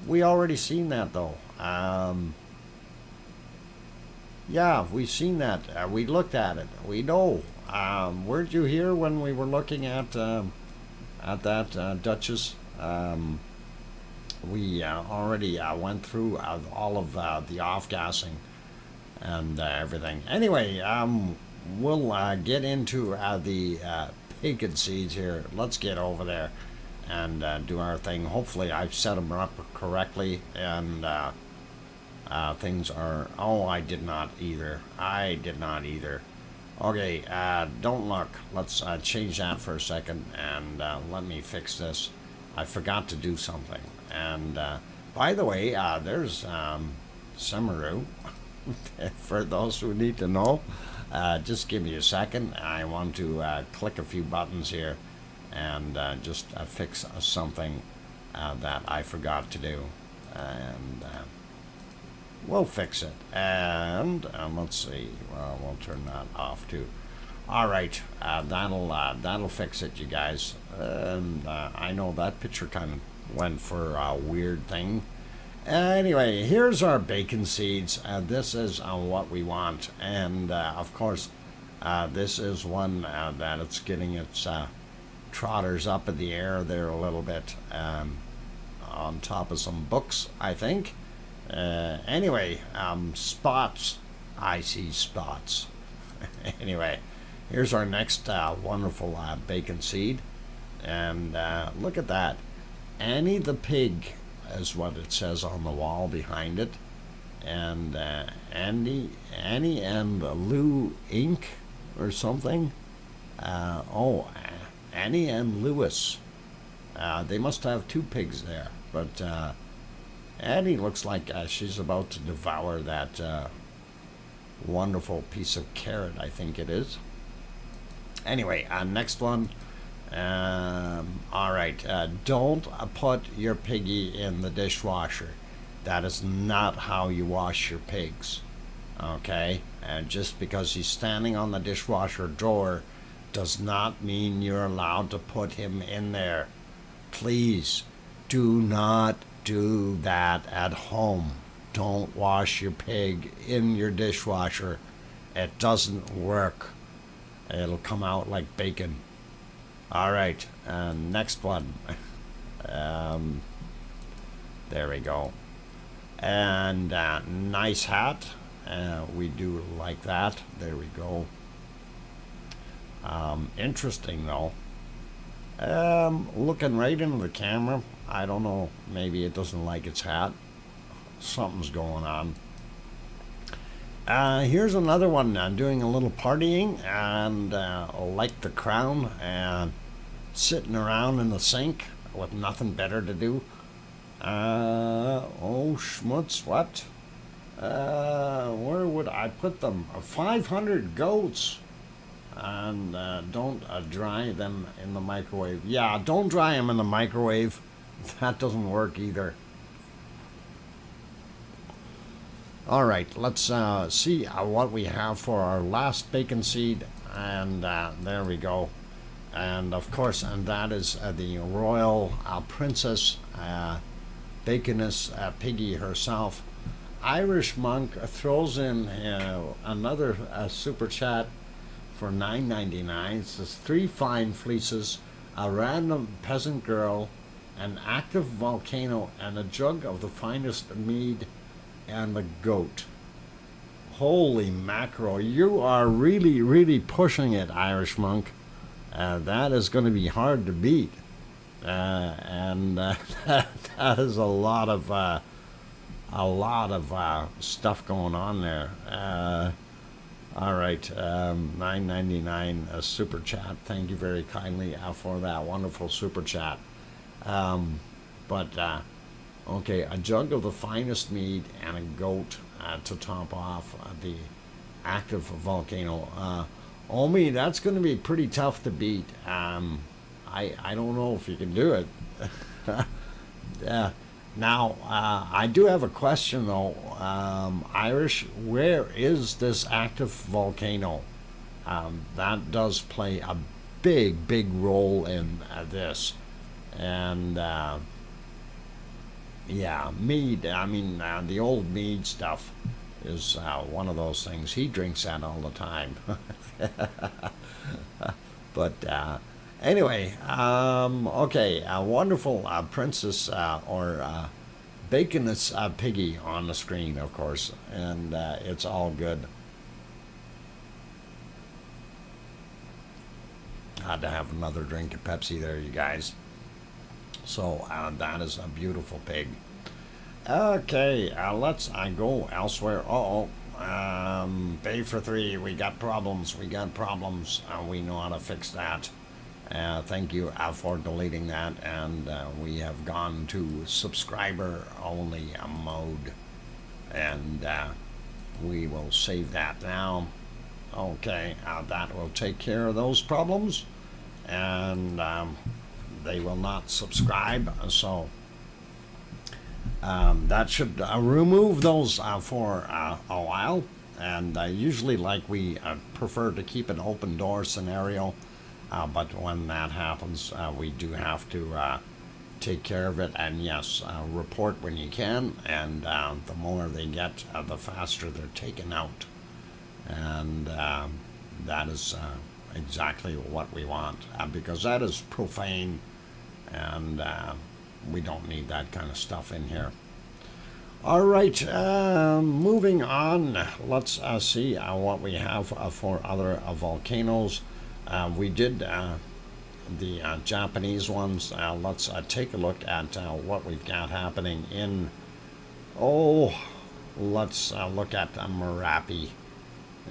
We already seen that though. Yeah, we've seen that. We looked at it. We know. Weren't you here when we were looking at that Duchess? We already went through all of the off-gassing and everything. Anyway, we'll get into the bacon seeds here. Let's get over there and do our thing. Hopefully I've set them up correctly and things are... Oh, I did not either. Okay, don't look. Let's change that for a second and let me fix this. I forgot to do something. And by the way, there's Samaru. For those who need to know, just give me a second. I want to click a few buttons here and just fix something that I forgot to do. And we'll fix it. And let's see. Well, we'll turn that off too. All right, that'll fix it, you guys. And I know that picture kind of went for a weird thing. Anyway, here's our bacon seeds. This is what we want, and of course, this is one that it's getting its trotters up in the air there a little bit, on top of some books, I think. Anyway, spots. I see spots. Anyway, here's our next wonderful bacon seed. And look at that. Annie the pig is what it says on the wall behind it. And Annie and Lou Inc. or something. Annie and Lewis. They must have 2 pigs there. But Annie looks like she's about to devour that wonderful piece of carrot, I think it is. Anyway, next one. All right, don't put your piggy in the dishwasher. That is not how you wash your pigs. Okay? And just because he's standing on the dishwasher drawer does not mean you're allowed to put him in there. Please do not do that at home. Don't wash your pig in your dishwasher. It doesn't work. It'll come out like bacon. All right, next one. Um, there we go. And nice hat. We do like that. There we go. Interesting though. Looking right into the camera. I don't know. Maybe it doesn't like its hat. Something's going on. Here's another one. Doing a little partying and like the crown and sitting around in the sink with nothing better to do. Oh schmutz, what? Where would I put them? 500 goats. And don't dry them in the microwave. Yeah, don't dry them in the microwave. That doesn't work either. All right, let's see what we have for our last bacon seed. And there we go. And of course, and that is the royal princess baconess piggy herself. Irish Monk throws in another super chat for $9.99. It says 3 fine fleeces, a random peasant girl, an active volcano, and a jug of the finest mead, and a goat. Holy mackerel! You are really, really pushing it, Irish Monk. That is going to be hard to beat, and that is a lot of stuff going on there. All right, $9.99 a super chat. Thank you very kindly for that wonderful super chat. Okay, a jug of the finest mead and a goat to top off the active volcano. Omi, that's going to be pretty tough to beat. I don't know if you can do it. Now, I do have a question though. Irish, where is this active volcano? That does play a big, big role in this. And yeah, mead, I mean, the old mead stuff is one of those things. He drinks that all the time. But anyway, okay, a wonderful princess or baconess piggy on the screen, of course, and it's all good. Had to have another drink of Pepsi there, you guys. So that is a beautiful pig. Okay, let's go elsewhere. Pay for 3. We got problems. We know how to fix that. Thank you for deleting that. And we have gone to subscriber only mode. And we will save that now. Okay, that will take care of those problems. And they will not subscribe. So that should remove those for a while. And usually, like, we prefer to keep an open door scenario. But when that happens, we do have to take care of it. And yes, report when you can. And the more they get, the faster they're taken out. And that is exactly what we want. Because that is profane. And we don't need that kind of stuff in here. All right, moving on. Let's see what we have for other volcanoes. We did the Japanese ones. Let's take a look at what we've got happening in, let's look at Merapi.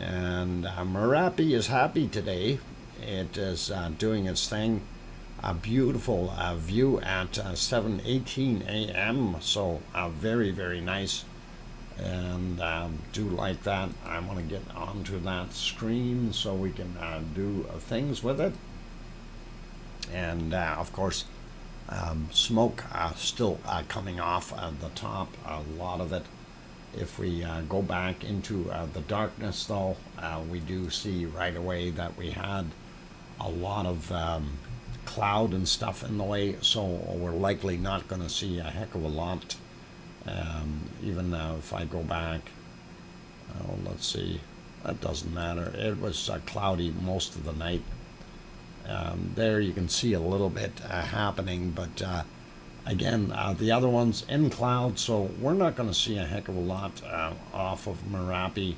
And Merapi is happy today. It is doing its thing. A beautiful view at 7:18 a.m. So very, very nice. And do like that. I want to get onto that screen so we can do things with it. And of course, smoke still coming off the top, a lot of it. If we go back into the darkness though, we do see right away that we had a lot of cloud and stuff in the way, so we're likely not going to see a heck of a lot. Even if I go back, let's see, that doesn't matter. It was cloudy most of the night. There you can see a little bit happening, but Again, the other one's in cloud, so we're not going to see a heck of a lot off of Merapi.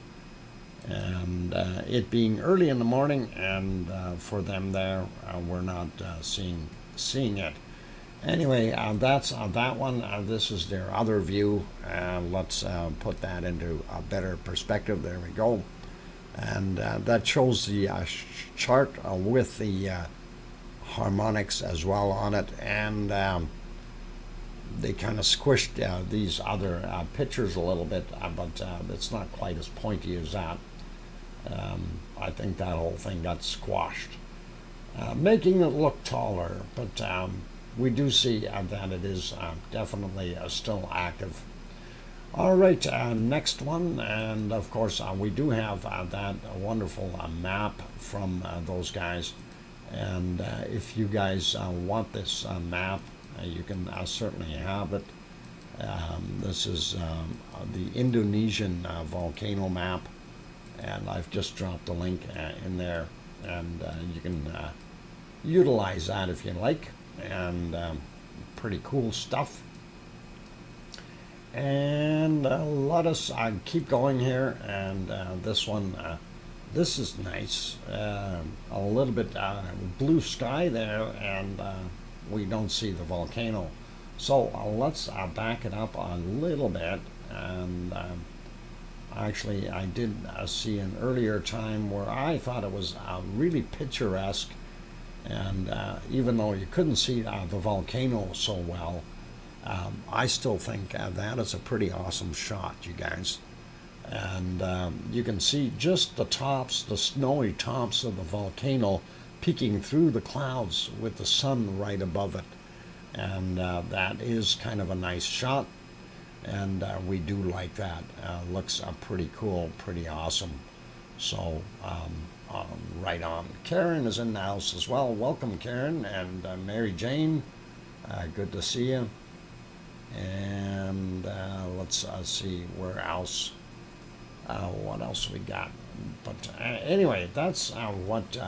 And it being early in the morning, and for them there, we're not seeing it. Anyway, that's that one. This is their other view. Let's put that into a better perspective. There we go. And that shows the chart with the harmonics as well on it. And they kind of squished these other pictures a little bit, but it's not quite as pointy as that. I think that whole thing got squashed, making it look taller, but we do see that it is definitely still active. All right, next one, and of course we do have that wonderful map from those guys, and if you guys want this map, you can certainly have it. This is the Indonesian volcano map, and I've just dropped a link in there, and you can utilize that if you like, and pretty cool stuff. And let us keep going here, and this one, this is nice. A little bit blue sky there, and we don't see the volcano. So let's back it up a little bit, and actually I did see an earlier time where I thought it was really picturesque, and even though you couldn't see the volcano so well, I still think that is a pretty awesome shot, you guys. And you can see just the tops, the snowy tops of the volcano peeking through the clouds with the sun right above it. And that is kind of a nice shot, and we do like that. Looks pretty cool, pretty awesome. So right on. Karen is in the house as well. Welcome, Karen, and Mary Jane. Good to see you. And let's see where else. What else we got? But anyway, that's what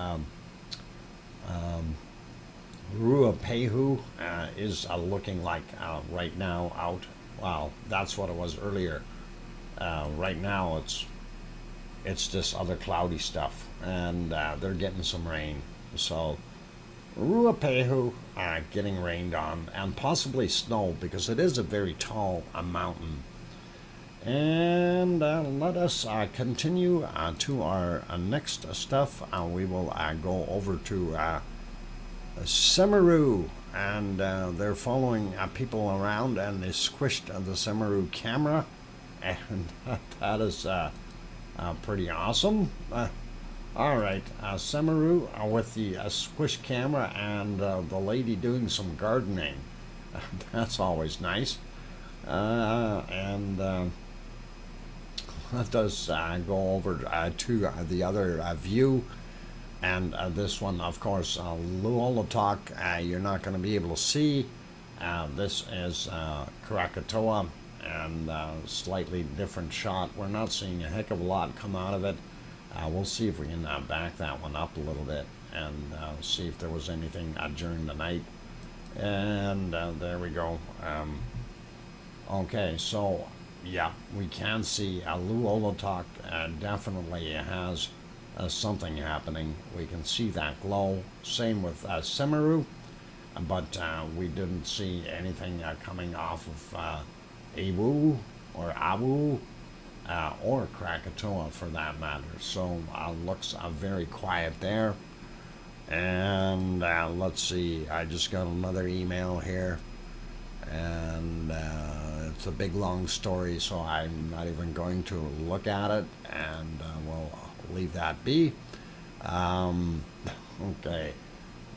Ruapehu is looking like right now out. Wow, that's what it was earlier. Right now it's this other cloudy stuff, and they're getting some rain. So Ruapehu getting rained on, and possibly snow, because it is a very tall mountain. And let us continue to our next stuff. We will go over to Semeru, and they're following people around, and they squished the Semeru camera, and that is pretty awesome. All right, Semeru with the squish camera, and the lady doing some gardening. That's always nice. And let us go over to the other view. And this one, of course, Luolatok, you're not going to be able to see. This is Krakatoa, and slightly different shot. We're not seeing a heck of a lot come out of it. We'll see if we can back that one up a little bit, and see if there was anything during the night. And there we go. Okay, so yeah, we can see Luolatok definitely has something happening. We can see that glow. Same with Semeru, but we didn't see anything coming off of Awu or Awu or Krakatoa for that matter. So looks very quiet there. And let's see, I just got another email here, and it's a big long story, so I'm not even going to look at it, and we'll leave that be. Okay,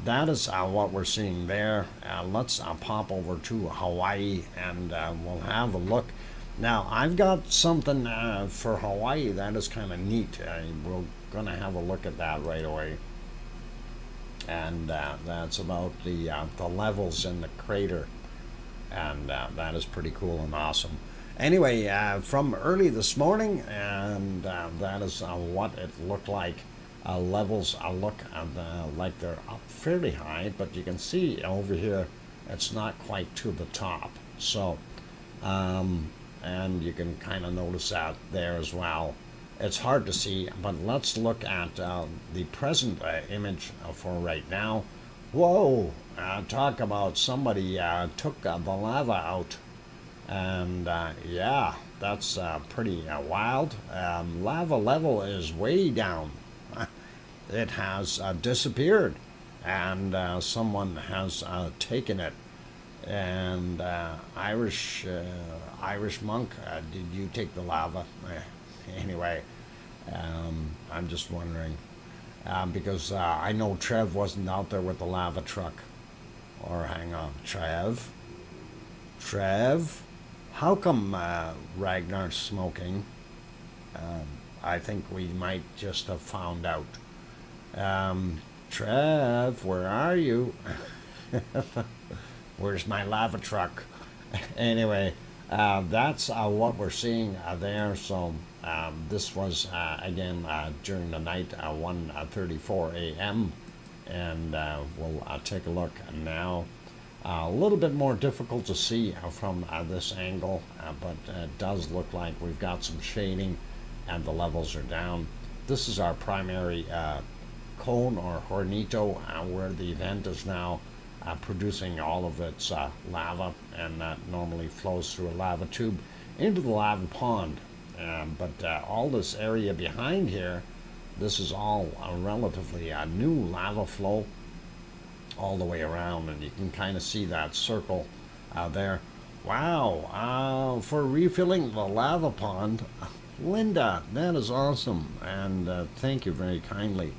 that is what we're seeing there. Let's pop over to Hawaii, and we'll have a look. Now, I've got something for Hawaii that is kind of neat. We're going to have a look at that right away. And that's about the levels in the crater. And that is pretty cool and awesome. Anyway, from early this morning, and that is what it looked like. Levels look like they're up fairly high, but you can see over here It's not quite to the top. So, and you can kind of notice that there as well. It's hard to see, but let's look at the present image for right now. Whoa! Talk about somebody took the lava out. And yeah, that's pretty wild. Lava level is way down. It has disappeared, and someone has taken it. And Irish monk, did you take the lava? Anyway, I'm just wondering, because I know Trev wasn't out there with the lava truck. Or hang on, Trev, how come Ragnar's smoking? I think we might just have found out. Trev, where are you? Where's my lava truck? Anyway, that's what we're seeing there. So this was again during the night, 1:34 a.m. And we'll take a look now. A little bit more difficult to see from this angle, but it does look like we've got some shading and the levels are down. This is our primary cone or hornito, where the vent is now producing all of its lava, and that normally flows through a lava tube into the lava pond. But all this area behind here, this is all a relatively new lava flow all the way around, and you can kind of see that circle there. Wow, for refilling the lava pond, Linda, that is awesome, and thank you very kindly.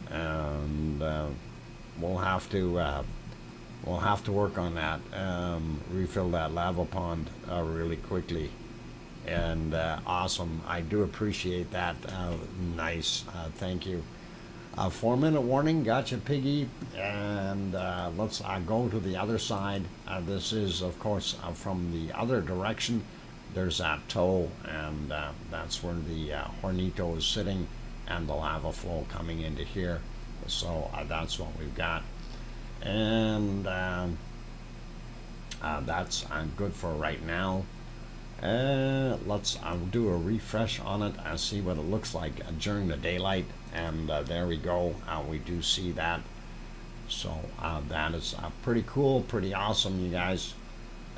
And we'll have to work on that, refill that lava pond really quickly. And awesome, I do appreciate that. Nice, thank you. 4-minute warning, gotcha, Piggy. And let's go to the other side. This is, of course, from the other direction. There's that toe, and that's where the hornito is sitting, and the lava flow coming into here. So that's what we've got. And that's good for right now. Let's do a refresh on it and see what it looks like during the daylight. And there we go. We do see that. So that is pretty cool, pretty awesome, you guys.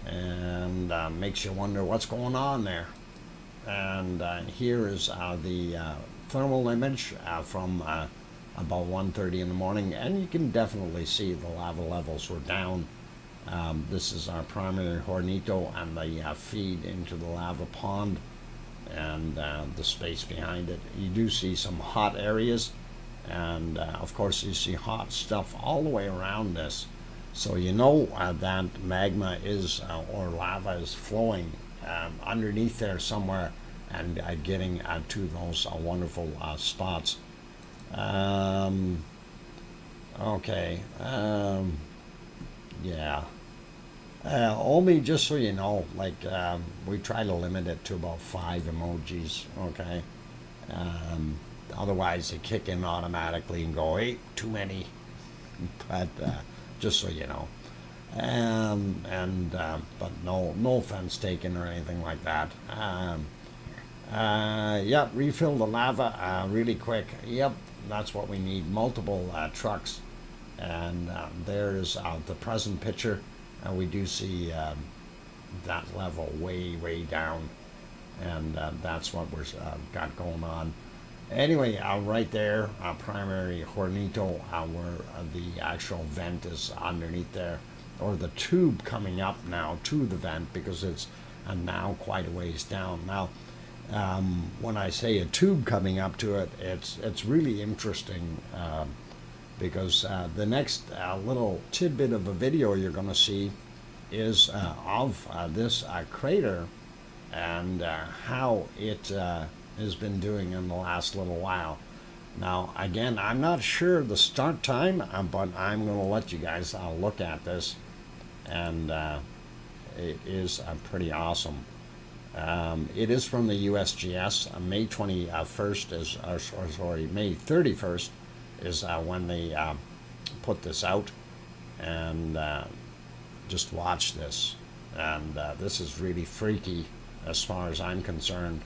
And makes you wonder what's going on there. And here is the thermal image from about 1:30 in the morning, and you can definitely see the lava levels were down. This is our primary hornito and the feed into the lava pond, and the space behind it. You do see some hot areas, and of course you see hot stuff all the way around this. So you know that magma is, or lava is flowing underneath there somewhere, and getting to those wonderful spots. Okay. Yeah. Only just so you know, like, we try to limit it to about 5 emojis, okay? Otherwise they kick in automatically and go, hey, too many. But just so you know. But no offense taken or anything like that. Yep, refill the lava really quick. Yep, that's what we need. Multiple trucks. And there's the present picture. And we do see that level way down. And that's what we're got going on. Anyway, right there, primary hornito, where the actual vent is underneath there, or the tube coming up now to the vent, because it's now quite a ways down. Now, when I say a tube coming up to it, it's really interesting, because the next little tidbit of a video you're going to see is of this crater, and how it has been doing in the last little while. Now, again, I'm not sure the start time, but I'm going to let you guys look at this, and it is pretty awesome. It is from the USGS. May 21st is, May 31st is when they put this out, and just watch this. And this is really freaky as far as I'm concerned.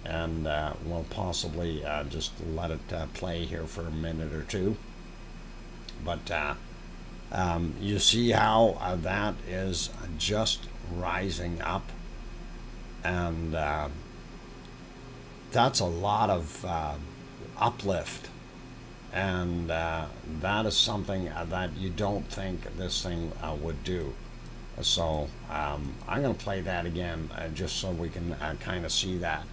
And we'll possibly just let it play here for a minute or two. But you see how that is just rising up. And that's a lot of uplift. And that is something that you don't think this thing would do. So I'm going to play that again just so we can kind of see that.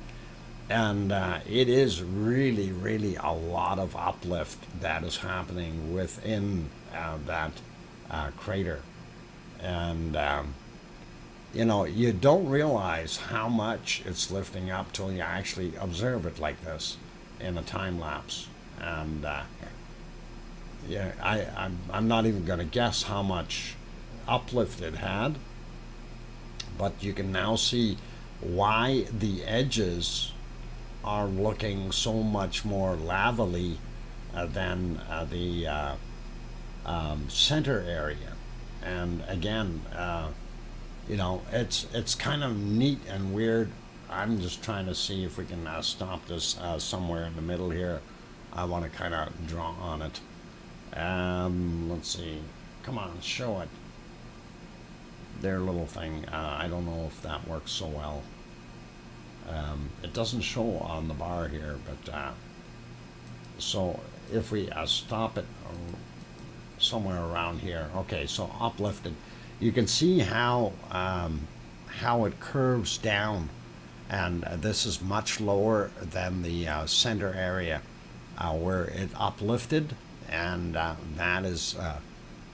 And it is really, really a lot of uplift that is happening within that crater. And, you don't realize how much it's lifting up till you actually observe it like this in a time lapse. And I'm not even going to guess how much uplift it had, but you can now see why the edges are looking so much more lavally than the center area. And again, it's kind of neat and weird. I'm just trying to see if we can stop this somewhere in the middle here. I want to kind of draw on it. Let's see. Come on, show it. Their little thing. I don't know if that works so well. It doesn't show on the bar here, but so if we stop it somewhere around here. Okay, so uplifted. You can see how it curves down, and this is much lower than the center area where it uplifted, and that is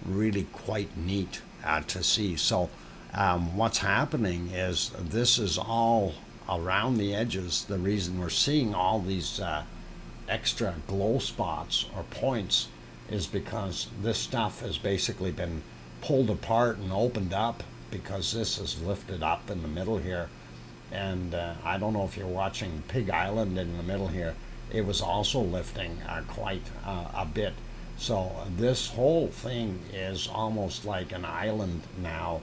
really quite neat to see. So what's happening is this is all around the edges. The reason we're seeing all these extra glow spots or points is because this stuff has basically been pulled apart and opened up, because this is lifted up in the middle here. And I don't know if you're watching Pig Island in the middle here. It was also lifting quite a bit. So this whole thing is almost like an island now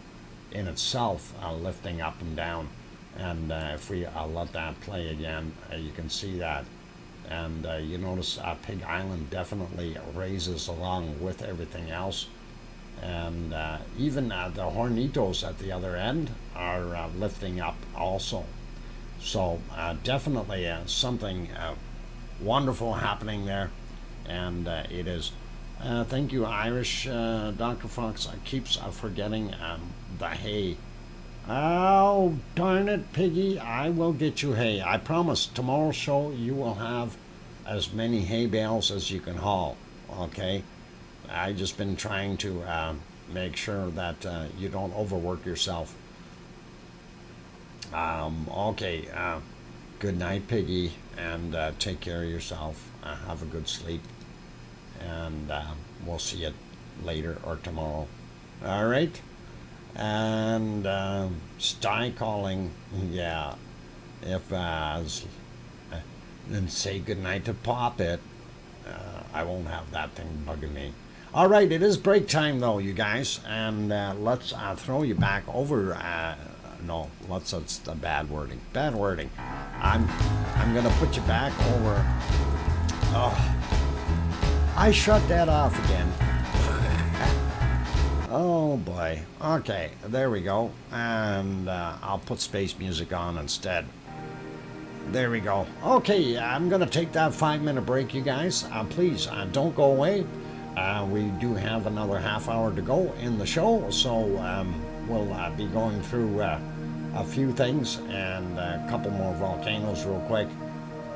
in itself, lifting up and down. And if we let that play again, you can see that. And you notice Pig Island definitely raises along with everything else. And even the Hornitos at the other end are lifting up also. So definitely something wonderful happening there. And it is. Thank you, Irish. Dr. Fox keeps forgetting the hay. Oh, darn it, Piggy. I will get you hay. I promise tomorrow's show you will have as many hay bales as you can haul. Okay? I've just been trying to make sure that you don't overwork yourself. Okay. Good night, Piggy, and take care of yourself. Have a good sleep. And we'll see you later or tomorrow. All right? And Sty calling, yeah. If then say goodnight to Pop It. I won't have that thing bugging me. All right, it is break time though, you guys, and let's throw you back over. No, that's the bad wording. Bad wording. I'm gonna put you back over. Oh, I shut that off again. Oh boy. Okay, there we go. And I'll put space music on instead. There we go. Okay, I'm going to take that 5-minute break, you guys. Please don't go away. We do have another half hour to go in the show, so we'll be going through a few things and a couple more volcanoes real quick.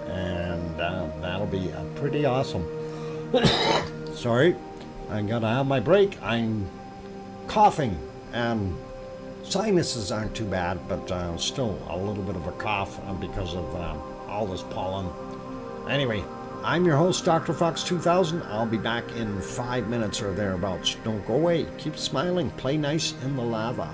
And that'll be pretty awesome. Sorry, I got to have my break. I'm coughing, and sinuses aren't too bad, but still a little bit of a cough because of all this pollen. Anyway, I'm your host, DrFox2000. I'll be back in 5 minutes or thereabouts. Don't go away. Keep smiling. Play nice in the lava.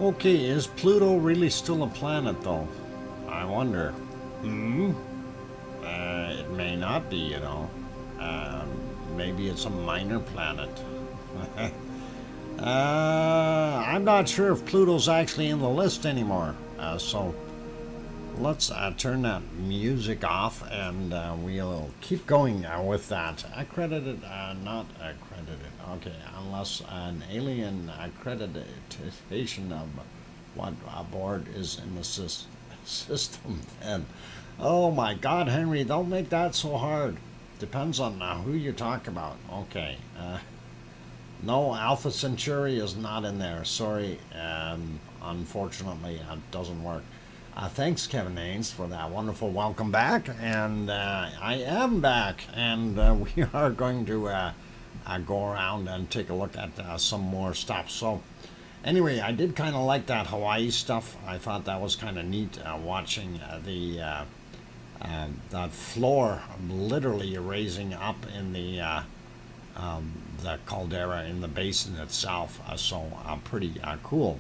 Okay, is Pluto really still a planet, though? I wonder. Hmm? It may not be, you know. Maybe it's a minor planet. I'm not sure if Pluto's actually in the list anymore. So let's turn that music off and we'll keep going with that. Accredited, not accredited. Okay, unless an alien accreditation of what aboard is in the system. And oh my God, Henry, don't make that so hard. Depends on who you talk about. Okay. No, Alpha Centauri is not in there. Sorry. Unfortunately, it doesn't work. Thanks, Kevin Haynes, for that wonderful welcome back. And I am back. And we are going to go around and take a look at some more stuff. So, anyway, I did kind of like that Hawaii stuff. I thought that was kind of neat watching that floor literally raising up in the caldera in the basin itself. So pretty cool.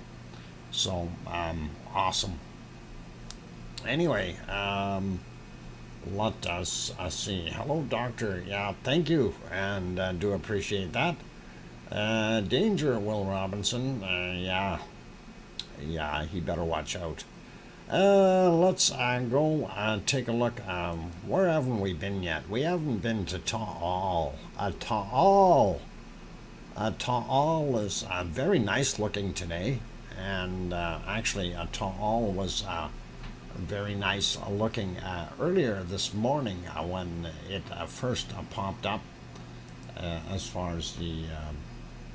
So awesome. Anyway, let us see. Hello, Doctor. Yeah, thank you, and do appreciate that. Danger, Will Robinson. Yeah, he better watch out. Let's go take a look. Where haven't we been yet? We haven't been to Ta'al. Ta'al is very nice looking today, and actually Ta'al was very nice looking earlier this morning when it first popped up. As far as the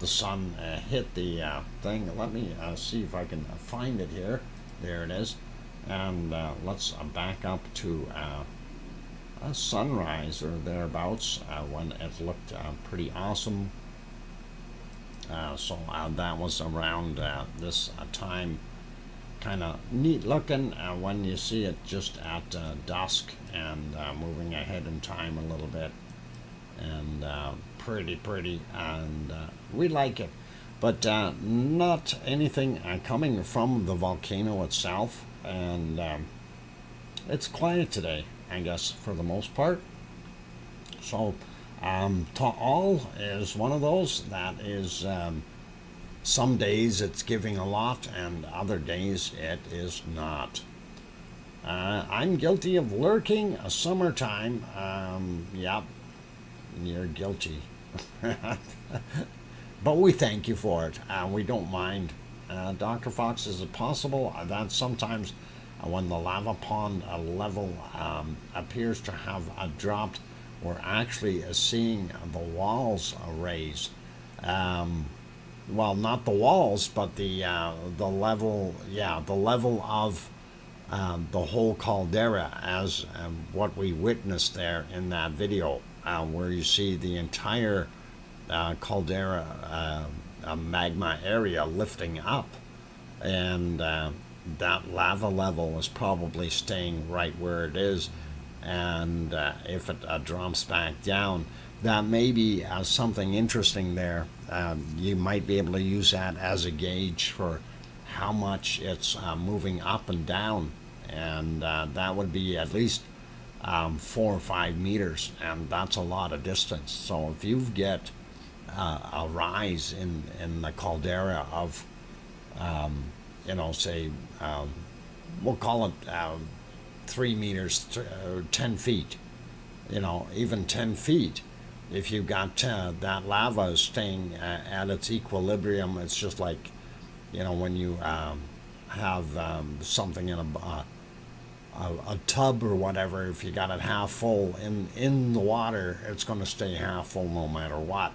sun hit the thing, let me see if I can find it here. There it is. And let's back up to a sunrise or thereabouts when it looked pretty awesome. So that was around this time. Kind of neat looking when you see it just at dusk and moving ahead in time a little bit. And pretty, and we like it. But not anything coming from the volcano itself. And it's quiet today, I guess, for the most part. So Ta'al is one of those that is some days it's giving a lot and other days it is not. I'm guilty of lurking a summertime. Yep, you're guilty. But we thank you for it. We don't mind. Dr. Fox, is it possible that sometimes when the lava pond level appears to have dropped, we're actually seeing the walls raise? Well, not the walls, but the level, the level of the whole caldera, as what we witnessed there in that video, where you see the entire caldera magma area lifting up, and that lava level is probably staying right where it is, and if it drops back down, that may be something interesting there. You might be able to use that as a gauge for how much it's moving up and down, and that would be at least 4 or 5 meters, and that's a lot of distance. So if you get a rise in the caldera of, say, we'll call it 3 meters, 10 feet, even 10 feet. If you've got that lava staying at its equilibrium, it's just like, when you have something in a tub or whatever. If you got it half full in the water, it's going to stay half full no matter what.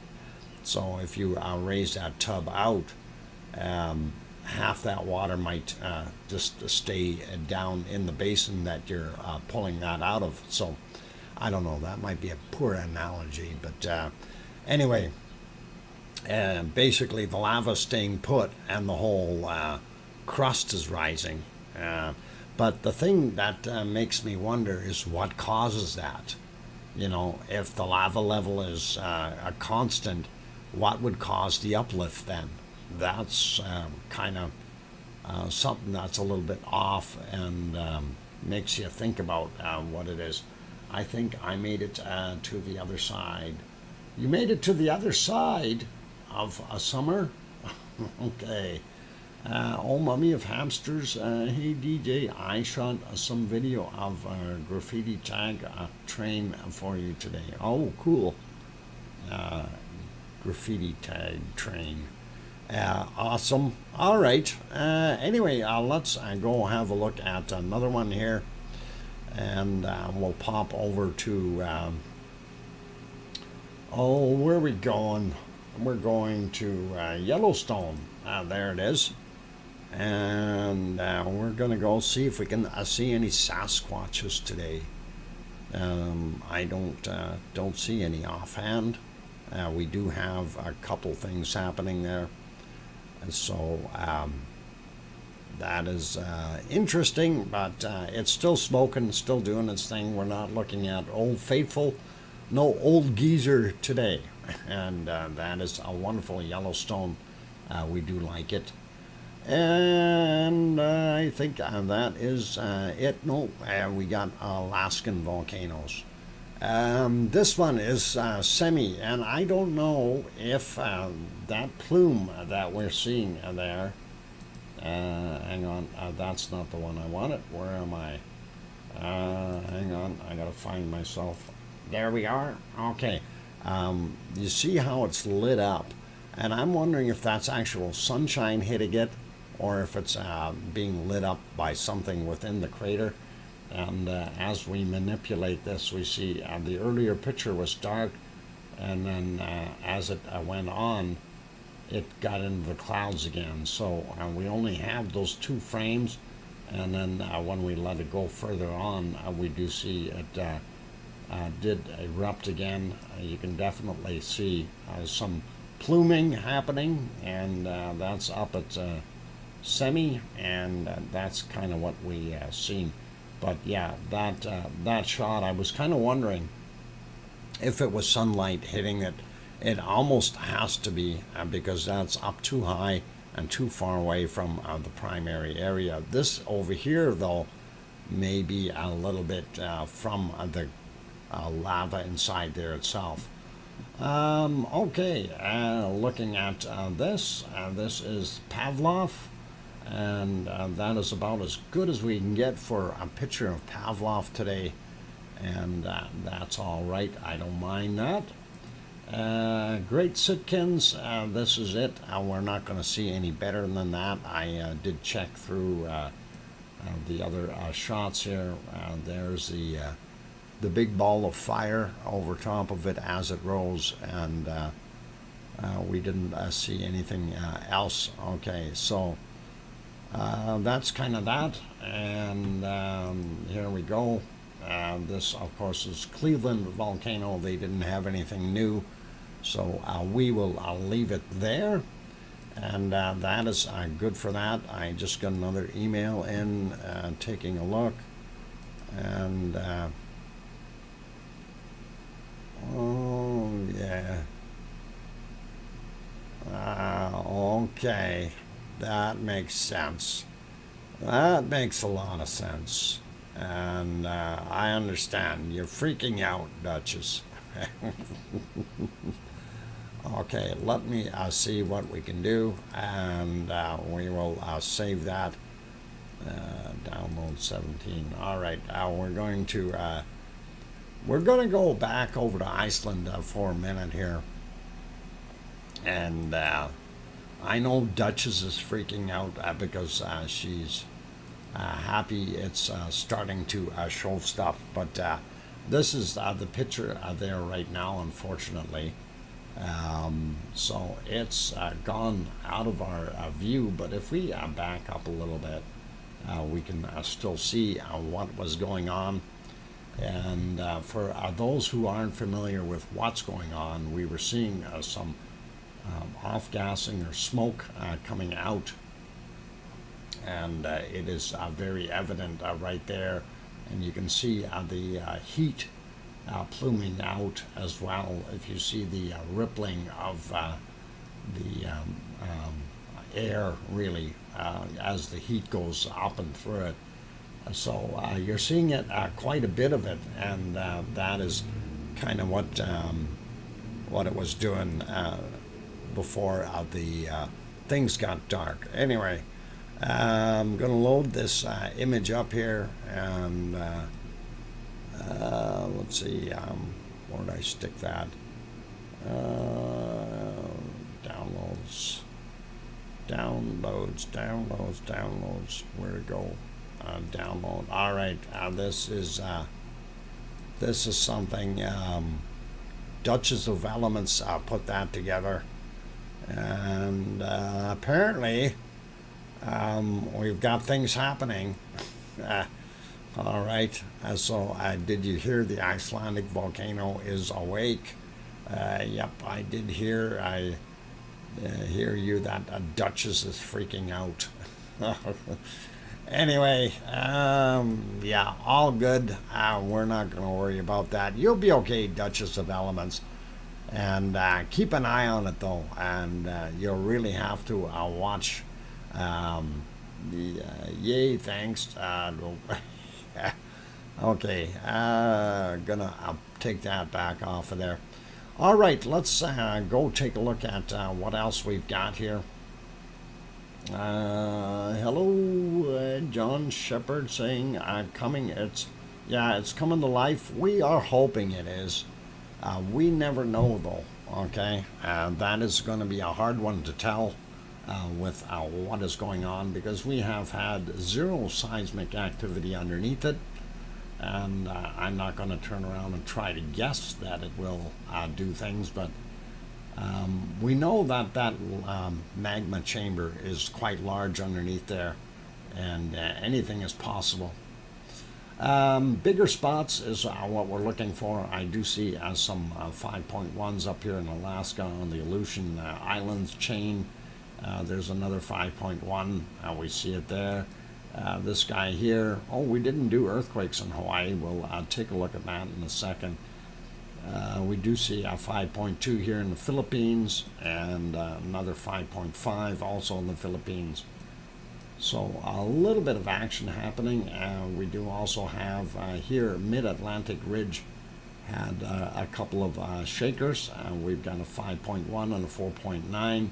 So if you raise that tub out, half that water might just stay down in the basin that you're pulling that out of. So I don't know, that might be a poor analogy, but anyway, basically the lava's staying put and the whole crust is rising. But the thing that makes me wonder is what causes that. If the lava level is a constant, what would cause the uplift then? That's kind of something that's a little bit off and makes you think about what it is. I think I made it to the other side. You made it to the other side of a summer? Okay. Oh, mummy of hamsters. Hey, DJ, I shot some video of a graffiti tag train for you today. Oh, cool. Graffiti tag train. Awesome. All right. Anyway, let's go have a look at another one here. And we'll pop over to... where are we going? We're going to Yellowstone. There it is. And we're going to go see if we can see any Sasquatches today. I don't see any offhand. We do have a couple things happening there. And so that is interesting, but it's still smoking, still doing its thing. We're not looking at Old Faithful, no old geezer today. And that is a wonderful Yellowstone. We do like it. And I think that is it. No, we got Alaskan volcanoes. This one is semi, and I don't know if that plume that we're seeing there, hang on, that's not the one I wanted. Where am I? Hang on, I gotta find myself. There we are. Okay. You see how it's lit up, and I'm wondering if that's actual sunshine hitting it, or if it's being lit up by something within the crater. And as we manipulate this, we see the earlier picture was dark, and then as it went on, it got into the clouds again. So we only have those two frames, and then when we let it go further on, we do see it did erupt again. You can definitely see some pluming happening, and that's up at semi, and that's kind of what we seen. But yeah, that shot, I was kind of wondering if it was sunlight hitting it. It almost has to be, because that's up too high and too far away from the primary area. This over here, though, may be a little bit from the lava inside there itself. Okay, looking at this is Pavlov. And that is about as good as we can get for a picture of Pavlov today. And that's all right. I don't mind that. Great Sitkins. This is it. We're not going to see any better than that. I did check through the other shots here. There's the big ball of fire over top of it as it rose. And we didn't see anything else. Okay, so... that's kind of that, and here we go. This, of course, is Cleveland volcano. They didn't have anything new, so we will leave it there, and that is good for that. I just got another email in, taking a look, and oh yeah, okay. That makes sense. That makes a lot of sense. And I understand. You're freaking out, Duchess. Okay, let me see what we can do. And we will save that. Download 17. All right, we're going to go back over to Iceland for a minute here. And... I know Duchess is freaking out because she's happy it's starting to show stuff, but this is the picture there right now, unfortunately. So it's gone out of our view, but if we back up a little bit, we can still see what was going on. And for those who aren't familiar with what's going on, we were seeing some off-gassing or smoke coming out, and it is very evident right there, and you can see the heat pluming out as well. If you see the rippling of the air really as the heat goes up and through it. So you're seeing it quite a bit of it, and that is kind of what it was doing before the things got dark. Anyway, I'm going to load this image up here, and let's see, where did I stick that? Downloads, where to go? Download. All right, this is something. Duchess of Elements put that together, and apparently we've got things happening. All right. So did you hear the Icelandic volcano is awake? Yep, I did hear. I hear you that Duchess is freaking out. Anyway, yeah, all good. We're not going to worry about that. You'll be okay, Duchess of Elements. And keep an eye on it, though. And you'll really have to watch. Yay, thanks. Okay, gonna take that back off of there. All right, let's go take a look at what else we've got here. Hello, John Shepard saying coming. It's coming to life. We are hoping it is. We never know though. Okay, that is going to be a hard one to tell with what is going on, because we have had zero seismic activity underneath it, and I'm not going to turn around and try to guess that it will do things, but we know that magma chamber is quite large underneath there, and anything is possible. Bigger spots is what we're looking for. I do see some 5.1s up here in Alaska on the Aleutian Islands chain. There's another 5.1. We see it there. This guy here. Oh, we didn't do earthquakes in Hawaii. We'll take a look at that in a second. We do see a 5.2 here in the Philippines, and another 5.5 also in the Philippines. So a little bit of action happening. We do also have here Mid-Atlantic Ridge had a couple of shakers. We've got a 5.1 and a 4.9.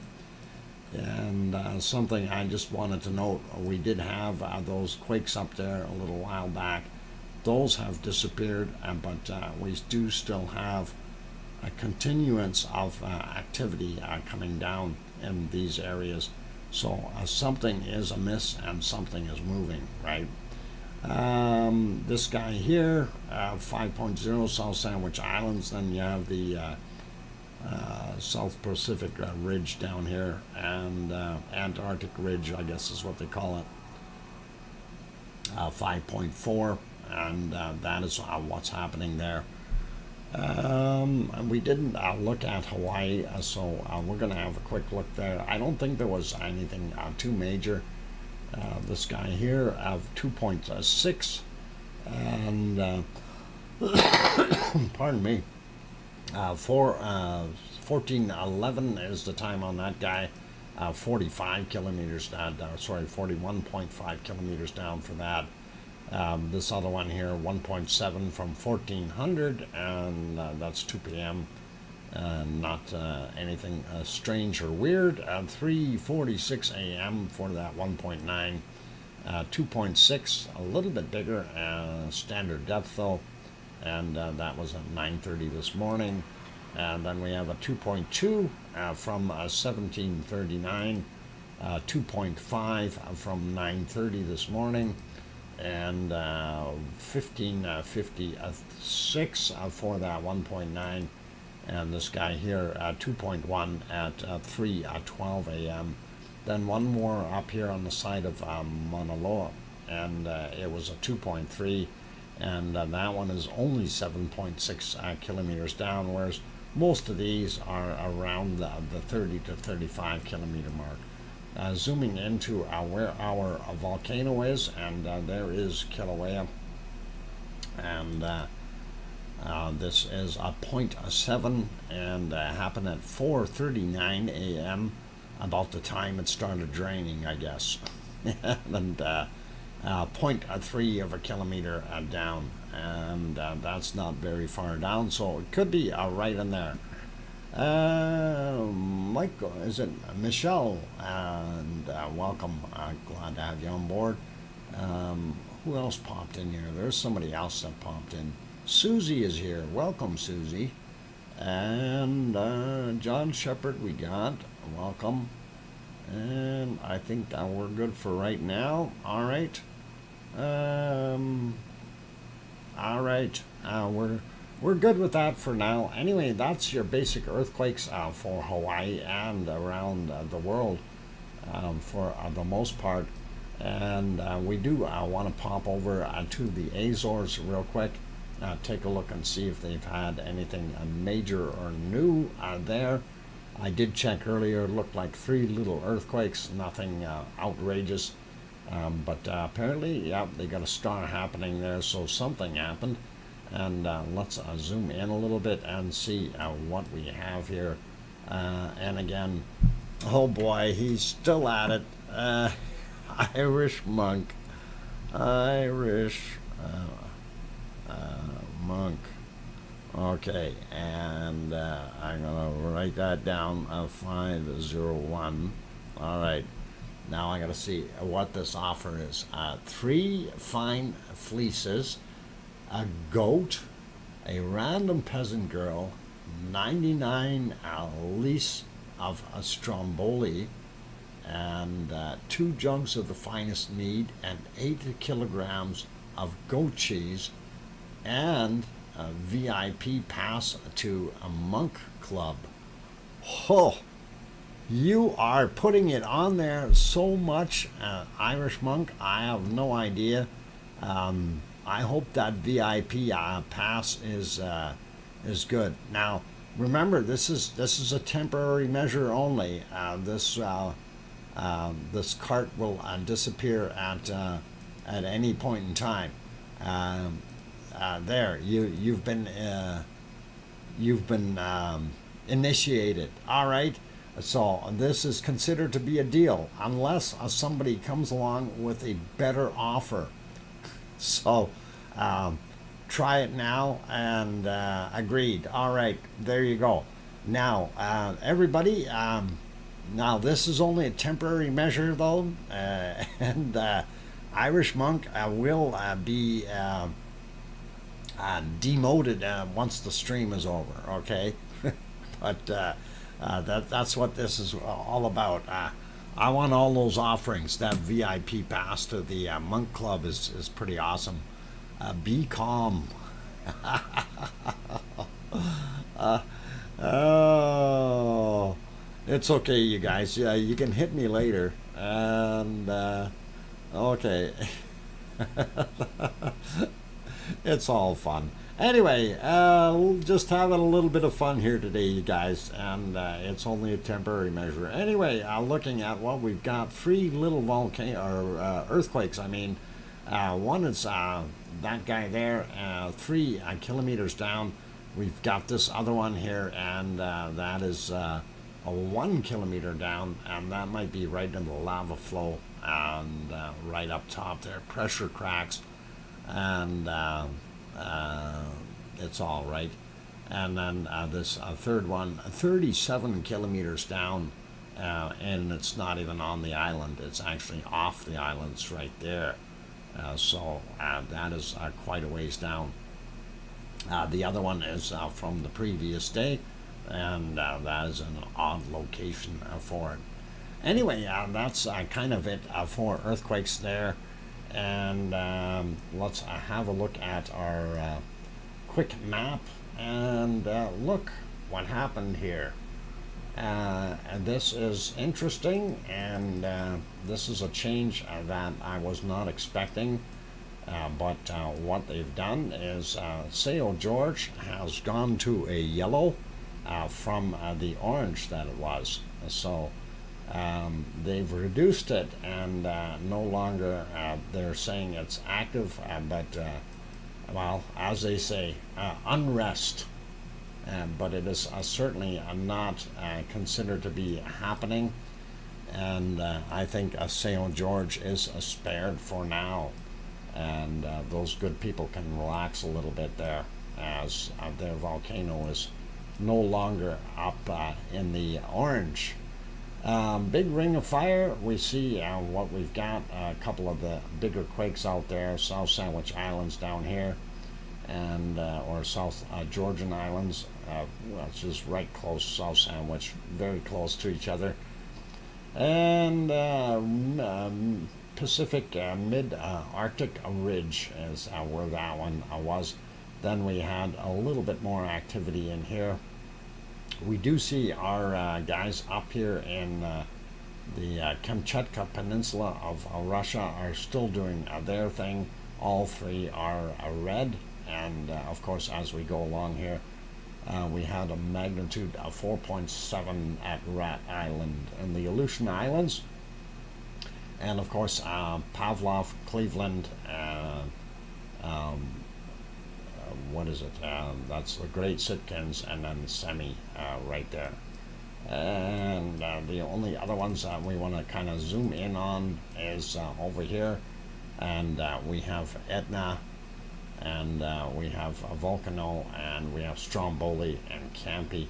And something I just wanted to note, we did have those quakes up there a little while back. Those have disappeared, but we do still have a continuance of activity coming down in these areas. So something is amiss and something is moving, right? This guy here, 5.0 South Sandwich Islands. Then you have the South Pacific Ridge down here, and Antarctic Ridge, I guess is what they call it, 5.4, and that is what's happening there. We didn't look at Hawaii, so we're going to have a quick look there. I don't think there was anything too major. This guy here of 2.6, and pardon me, 1411 is the time on that guy. 45 kilometers down, 41.5 kilometers down for that. This other one here, 1.7 from 1400, and that's 2 p.m. Not anything strange or weird. 3:46 a.m. for that 1.9. 2.6, a little bit bigger, standard depth though, and that was at 9:30 this morning. And then we have a 2.2 from 1739, 2.5 from 9:30 this morning, and 1556 for that 1.9. And this guy here, 2.1 at 3:12 a.m. Then one more up here on the side of Mauna Loa, and it was a 2.3, and that one is only 7.6 kilometers down, whereas most of these are around the 30 to 35 kilometer mark. Zooming into where our volcano is, and there is Kilauea, and this is a 0.7, and happened at 4:39 a.m. about the time it started draining, I guess. And 0.3 of a kilometer down, and that's not very far down, so it could be right in there. Michael, is it Michelle? And welcome. Glad to have you on board. Who else popped in here? There's somebody else that popped in. Susie is here. Welcome, Susie. And John Shepard, we got. Welcome. And I think we're good for right now. All right. All right. We're good with that for now. Anyway, that's your basic earthquakes for Hawaii and around the world for the most part. And we do want to pop over to the Azores real quick. Take a look and see if they've had anything major or new there. I did check earlier. It looked like 3 little earthquakes, nothing outrageous. But apparently, yeah, they got a star happening there, so something happened. And let's zoom in a little bit and see what we have here. And again, oh boy, he's still at it. Irish monk. Irish monk. Okay, and I'm going to write that down, 501. All right. Now I got to see what this offer is. 3 fine fleeces, a goat, a random peasant girl, 99 lease of a stromboli, and 2 jugs of the finest mead, and 8 kilograms of goat cheese, and a VIP pass to a monk club. Oh! You are putting it on there so much, Irish monk. I have no idea. I hope that VIP pass is good. Now, remember, this is a temporary measure only. This cart will disappear at any point in time. There, you've been initiated. All right. So this is considered to be a deal unless somebody comes along with a better offer. So try it now, and agreed. All right, there you go. Now, everybody, now this is only a temporary measure though, and Irish monk will be demoted once the stream is over, okay? But that's what this is all about. I want all those offerings. That VIP pass to the monk club is pretty awesome. Be calm. Oh, it's okay, you guys. Yeah, you can hit me later. And okay. It's all fun. Anyway, just having a little bit of fun here today, you guys, and it's only a temporary measure. Anyway, looking at what we've got, 3 little earthquakes. I mean, one is that guy there, 3 kilometers down. We've got this other one here, and that is a 1 kilometer down, and that might be right in the lava flow, and right up top there, pressure cracks, and it's all right. And then this third one, 37 kilometers down, and it's not even on the island. It's actually off the islands right there. So that is quite a ways down. The other one is from the previous day, and that is an odd location for it. Anyway, that's kind of it for earthquakes there. And let's have a look at our quick map and look what happened here. And this is interesting, and this is a change that I was not expecting. But what they've done is Sao George has gone to a yellow from the orange that it was. So they've reduced it, and no longer they're saying it's active, but well, as they say, unrest. But it is certainly not considered to be happening. And I think St. George is spared for now, and those good people can relax a little bit there, as their volcano is no longer up in the orange. Big ring of fire. We see what we've got. A couple of the bigger quakes out there. South Sandwich Islands down here, and or South Georgian Islands, which is right close. South Sandwich, very close to each other, and Pacific mid-Arctic ridge is where that one was. Then we had a little bit more activity in here. We do see our guys up here in the Kamchatka Peninsula of Russia are still doing their thing. All three are red, and of course, as we go along here, we had a magnitude of 4.7 at Rat Island in the Aleutian Islands, and of course, Pavlov, Cleveland, what is it? That's the Great Sitkins, and then Semi right there. And the only other ones that we want to kind of zoom in on is over here, and we have Etna, and we have Volcano, and we have Stromboli and Campi.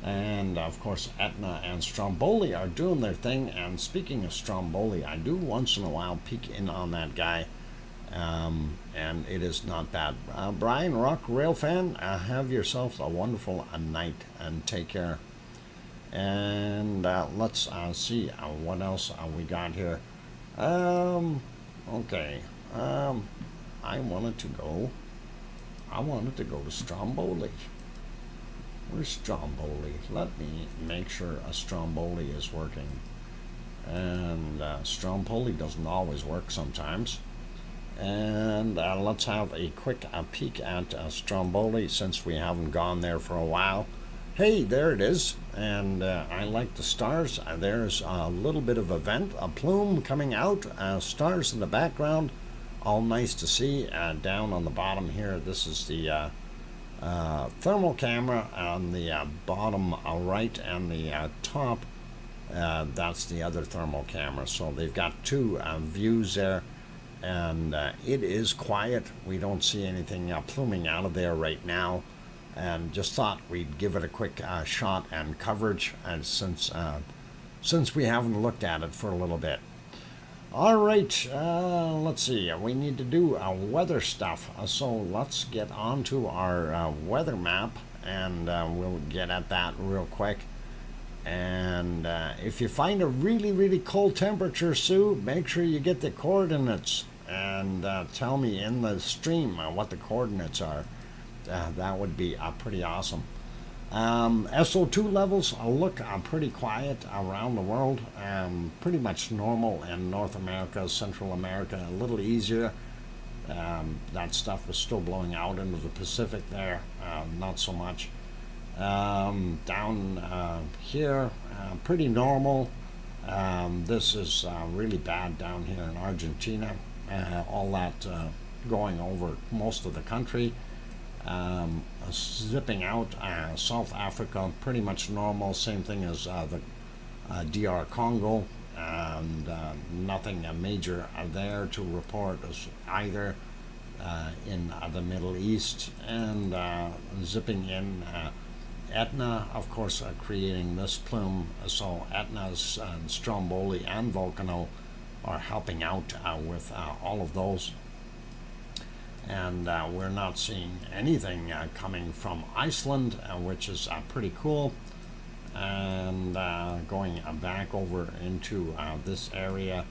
And of course, Etna and Stromboli are doing their thing. And speaking of Stromboli, I do once in a while peek in on that guy. And it is not bad. Brian Rock Rail fan, have yourself a wonderful night and take care. And let's see what else we got here. Okay. I wanted to go to Stromboli. Where's Stromboli? Let me make sure a Stromboli is working. And Stromboli doesn't always work sometimes. And let's have a quick peek at Stromboli, since we haven't gone there for a while. Hey, there it is, and I like the stars. There's a little bit of a vent, a plume coming out, stars in the background, all nice to see. Down on the bottom here, this is the thermal camera on the bottom right, and the top, that's the other thermal camera. So they've got two views there. And it is quiet. We don't see anything pluming out of there right now, and just thought we'd give it a quick shot and coverage, and since we haven't looked at it for a little bit. All right, let's see. We need to do weather stuff, so let's get on to our weather map, and we'll get at that real quick. And if you find a really, really cold temperature, Sue, make sure you get the coordinates and tell me in the stream what the coordinates are. That would be pretty awesome. SO2 levels look pretty quiet around the world. Pretty much normal in North America, Central America, a little easier. That stuff is still blowing out into the Pacific there, not so much. Down here, pretty normal. This is really bad down here in Argentina. All that going over most of the country. Zipping out South Africa, pretty much normal. Same thing as the DR Congo, and nothing major there to report as either in the Middle East. And zipping in Etna, of course, creating this plume. So Etna's and Stromboli and Volcano are helping out with all of those. And we're not seeing anything coming from Iceland, which is pretty cool. And going back over into this area,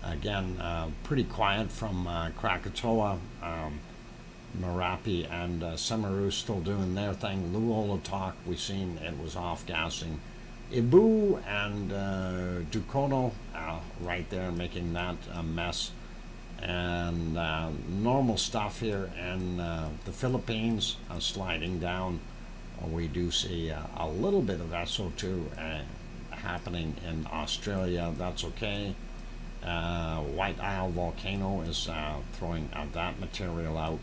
again, pretty quiet from Krakatoa. Merapi and Semeru still doing their thing. Luolatok, we've seen it was off-gassing. Ibu and Dukono right there making that a mess. And normal stuff here in the Philippines, sliding down. We do see a little bit of SO2 happening in Australia. That's okay. White Isle volcano is throwing that material out.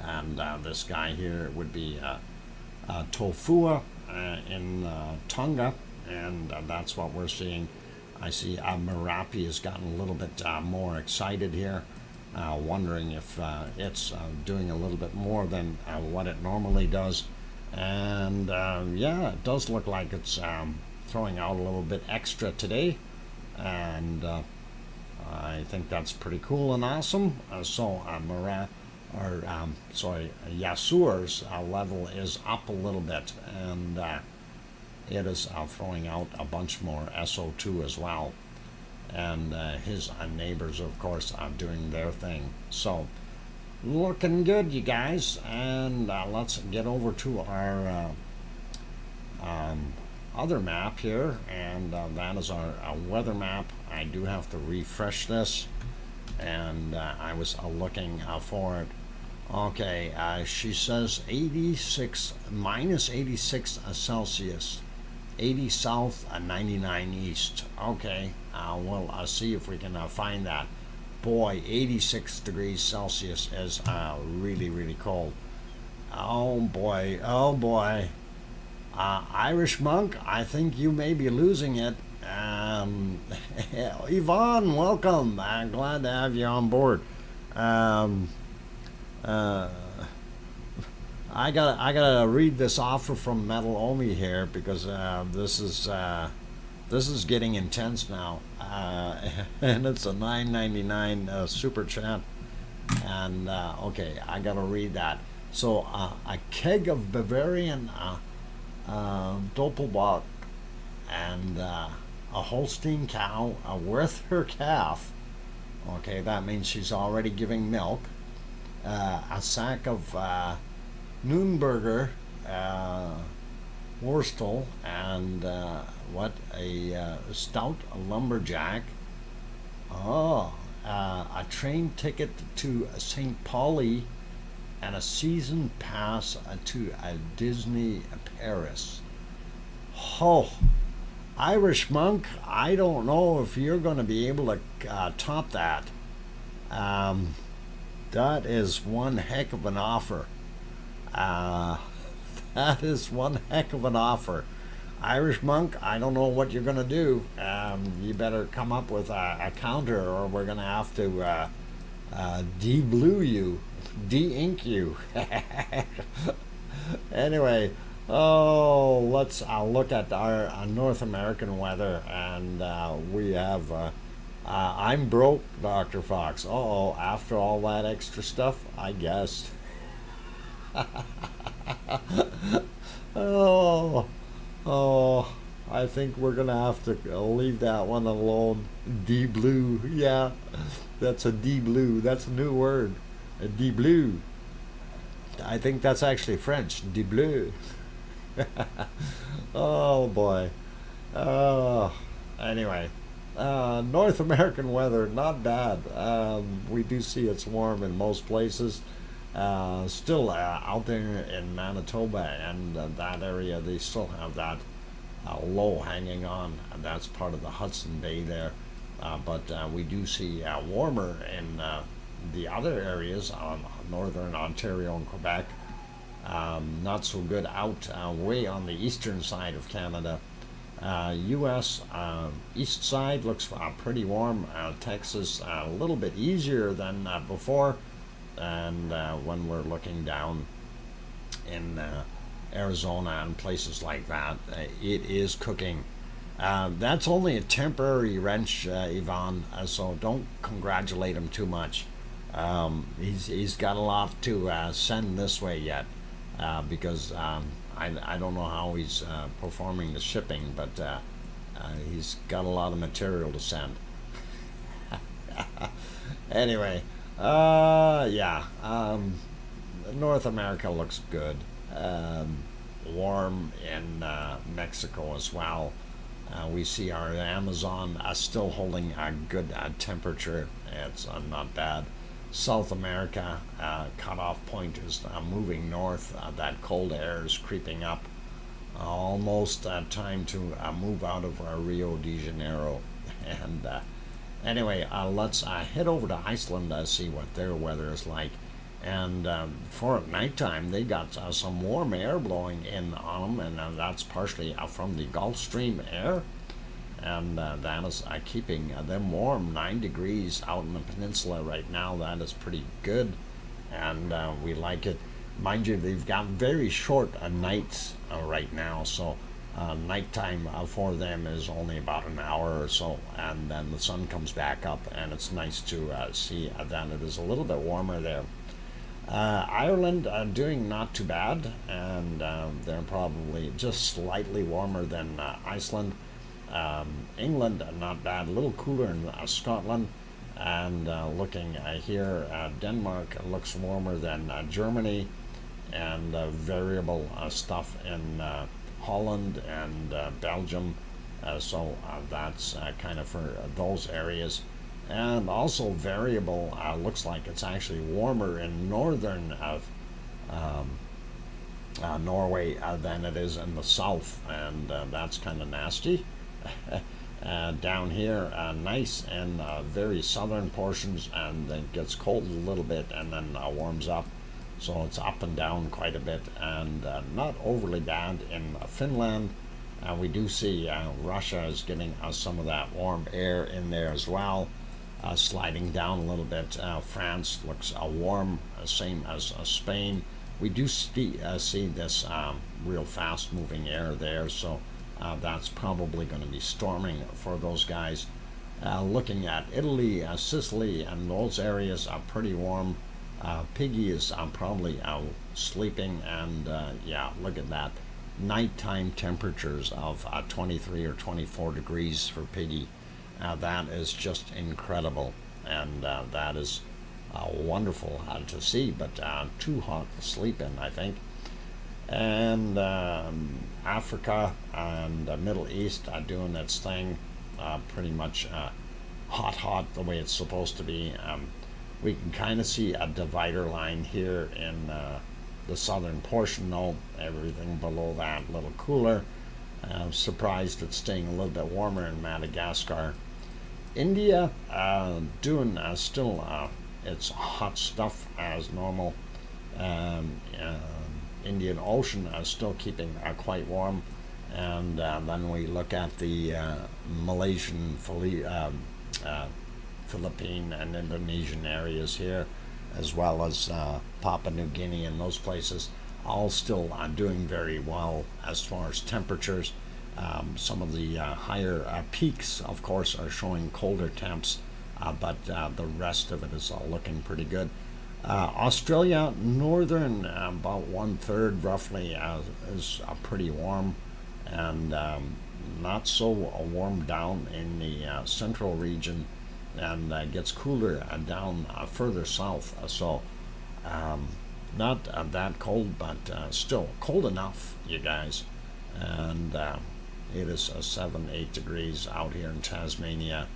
And this guy here would be Tofua in Tonga, and that's what we're seeing. I see Merapi has gotten a little bit more excited here, wondering if it's doing a little bit more than what it normally does. And yeah, it does look like it's throwing out a little bit extra today, and I think that's pretty cool and awesome. Yasur's level is up a little bit, and it is throwing out a bunch more SO2 as well. And his neighbors, of course, are doing their thing. So, looking good, you guys. And let's get over to our other map here, and that is our weather map. I do have to refresh this, and I was looking for it. Okay, she says 86, minus 86 Celsius, 80 south, 99 east. Okay, we'll see if we can find that. Boy, 86 degrees Celsius is really, really cold. Oh boy, oh boy. Irish Monk, I think you may be losing it. Yvonne, welcome. I'm glad to have you on board. I gotta read this offer from Metal Omi here, because this is getting intense now, and it's a $9.99 super chat, and okay, I gotta read that. So a keg of Bavarian Doppelbock and a Holstein cow with her calf. Okay, that means she's already giving milk. A sack of Nürnberger Wurstel, and a stout lumberjack. Oh, a train ticket to St. Pauli, and a season pass to Disney Paris. Oh, Irish Monk, I don't know if you're going to be able to top that. That is one heck of an offer. That is one heck of an offer. Irish Monk, I don't know what you're going to do. You better come up with a counter, or we're going to have to de-blue you, de-ink you. Anyway, let's look at our North American weather, and we have I'm broke, Dr. Fox. After all that extra stuff, I guess. I think we're gonna have to leave that one alone. De-blue, yeah, that's a de-blue. That's a new word, a de-blue. I think that's actually French, de-bleu. Oh boy. Anyway, North American weather, not bad. We do see it's warm in most places. Still out there in Manitoba and that area, they still have that low hanging on, and that's part of the Hudson Bay there. But we do see warmer in the other areas, northern Ontario and Quebec. Not so good out way on the eastern side of Canada. U.S. East side looks pretty warm. Texas a little bit easier than before. And when we're looking down in Arizona and places like that, it is cooking. That's only a temporary wrench, Yvonne, so don't congratulate him too much. He's got a lot to send this way yet, because I don't know how he's performing the shipping, but he's got a lot of material to send. Anyway, North America looks good. Warm in Mexico as well. We see our Amazon still holding a good temperature. It's not bad. South America cutoff point is moving north. That cold air is creeping up. Almost time to move out of Rio de Janeiro. And anyway, let's head over to Iceland to see what their weather is like. And for nighttime, they got some warm air blowing in on them, and that's partially from the Gulf Stream air. And that is keeping them warm. 9 degrees out in the peninsula right now. That is pretty good, and we like it. Mind you, they've got very short nights right now, so nighttime for them is only about an hour or so, and then the sun comes back up, and it's nice to see that it is a little bit warmer there. Ireland doing not too bad, and they're probably just slightly warmer than Iceland. England not bad, a little cooler in Scotland, and looking here, Denmark looks warmer than Germany, and variable stuff in Holland and Belgium, so that's kind of for those areas. And also variable, looks like it's actually warmer in northern Norway than it is in the south, and that's kind of nasty. Down here, nice and very southern portions, and it gets cold a little bit and then warms up, so it's up and down quite a bit, and not overly bad in Finland. We do see Russia is getting some of that warm air in there as well, sliding down a little bit. France looks warm, same as Spain. We do see this real fast moving air there, so that's probably going to be storming for those guys. Looking at Italy, Sicily, and those areas are pretty warm. Piggy is probably sleeping, and yeah, look at that. Nighttime temperatures of 23 or 24 degrees for Piggy. That is just incredible, and that is wonderful to see, but too hot to sleep in, I think. And Africa and the Middle East are doing its thing, pretty much hot the way it's supposed to be. We can kind of see a divider line here in the southern portion, though. Everything below that a little cooler. I'm surprised it's staying a little bit warmer in Madagascar. India doing still its hot stuff as normal. Indian Ocean still keeping quite warm, and then we look at the Malaysian, Philippine, and Indonesian areas here, as well as Papua New Guinea and those places, all still doing very well as far as temperatures. Some of the higher peaks, of course, are showing colder temps, but the rest of it is all looking pretty good. Australia, northern, about 1/3 roughly, is pretty warm, and not so warm down in the central region, and gets cooler down further south. So not that cold, but still cold enough, you guys. And it is 7-8 degrees out here in Tasmania.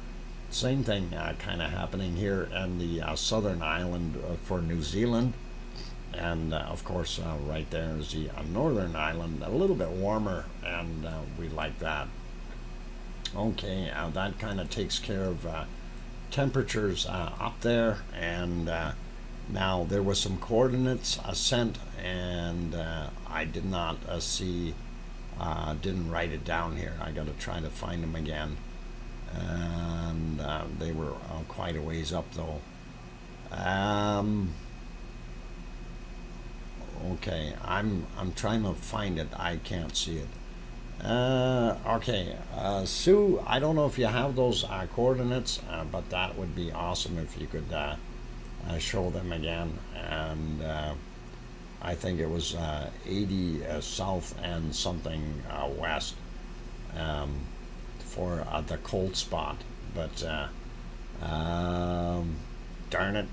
Same thing kind of happening here in the southern island for New Zealand, and of course right there is the northern island, a little bit warmer, and we like that. Okay, that kind of takes care of temperatures up there, and now there was some coordinates sent, and I did not didn't write it down here. I got to try to find them again. And they were quite a ways up, though. Okay, I'm trying to find it. I can't see it. Okay, Sue, I don't know if you have those coordinates, but that would be awesome if you could show them again. And I think it was 80 south and something west. For the cold spot, but darn it,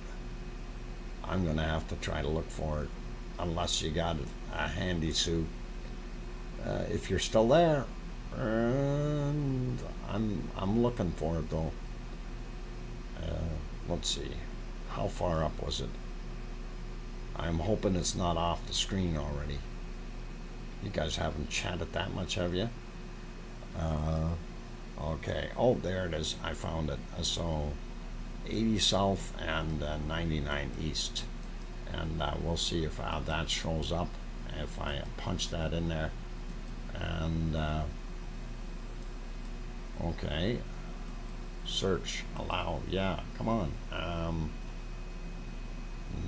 I'm gonna have to try to look for it, unless you got a handy, Sue. If you're still there, and I'm looking for it though. Let's see, how far up was it? I'm hoping it's not off the screen already. You guys haven't chatted that much, have you? Okay, oh, there it is. I found it. So 80 south and 99 east. and we'll see if that shows up if I punch that in there. And okay, search, allow, yeah, come on.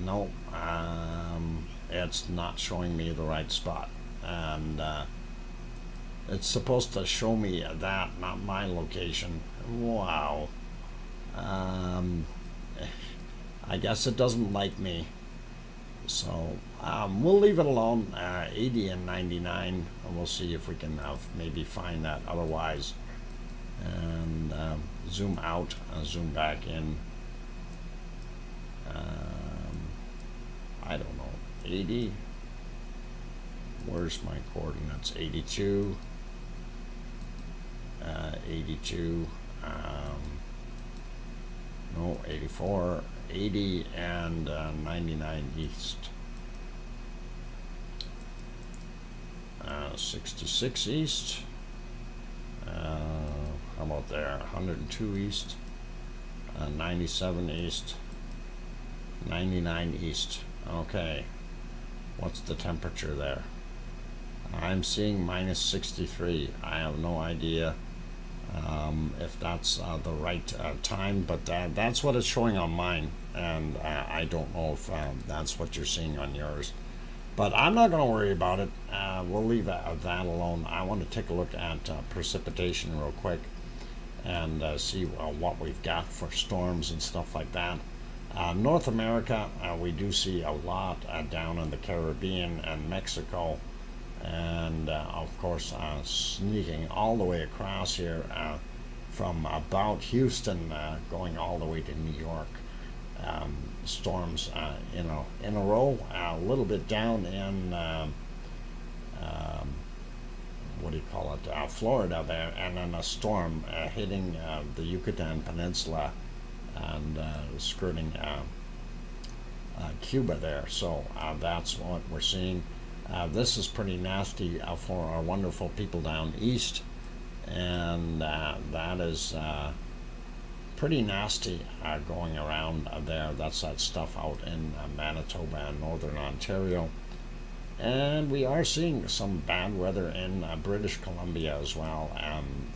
No, it's not showing me the right spot, and it's supposed to show me that, not my location. Wow. I guess it doesn't like me. So we'll leave it alone. 80 and 99, and we'll see if we can maybe find that otherwise. And zoom out, zoom back in. I don't know, 80. Where's my coordinates? 82. 82. No, 84. 80 and 99 east. 66 east. How about there? 102 east. 97 east. 99 east. Okay. What's the temperature there? I'm seeing minus 63. I have no idea if that's the right time, but that's what it's showing on mine, and I don't know if that's what you're seeing on yours. But I'm not going to worry about it. We'll leave that alone. I want to take a look at precipitation real quick and see what we've got for storms and stuff like that. North America, we do see a lot down in the Caribbean and Mexico, and of course sneaking all the way across here from about Houston going all the way to New York. Storms in a row, a little bit down in what do you call it, Florida there, and then a storm hitting the Yucatan Peninsula and skirting Cuba there. So that's what we're seeing. This is pretty nasty for our wonderful people down east, and that is pretty nasty going around there. That's that stuff out in Manitoba and northern Ontario. And we are seeing some bad weather in British Columbia as well, and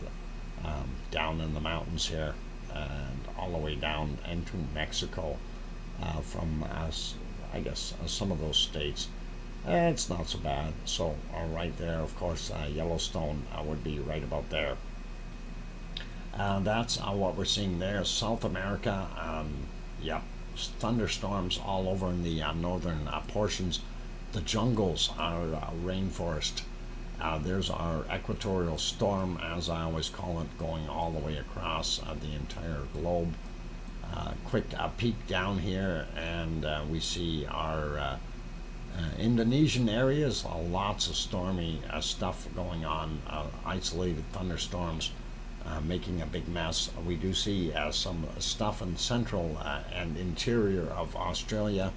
down in the mountains here, and all the way down into Mexico from, I guess, some of those states. It's not so bad. So right there, of course, Yellowstone would be right about there. That's what we're seeing there. South America, yep, thunderstorms all over in the northern portions. The jungles are rainforest. There's our equatorial storm, as I always call it, going all the way across the entire globe. Quick peek down here, and we see our Indonesian areas. Lots of stormy stuff going on, isolated thunderstorms. Making a big mess. We do see some stuff in central and interior of Australia,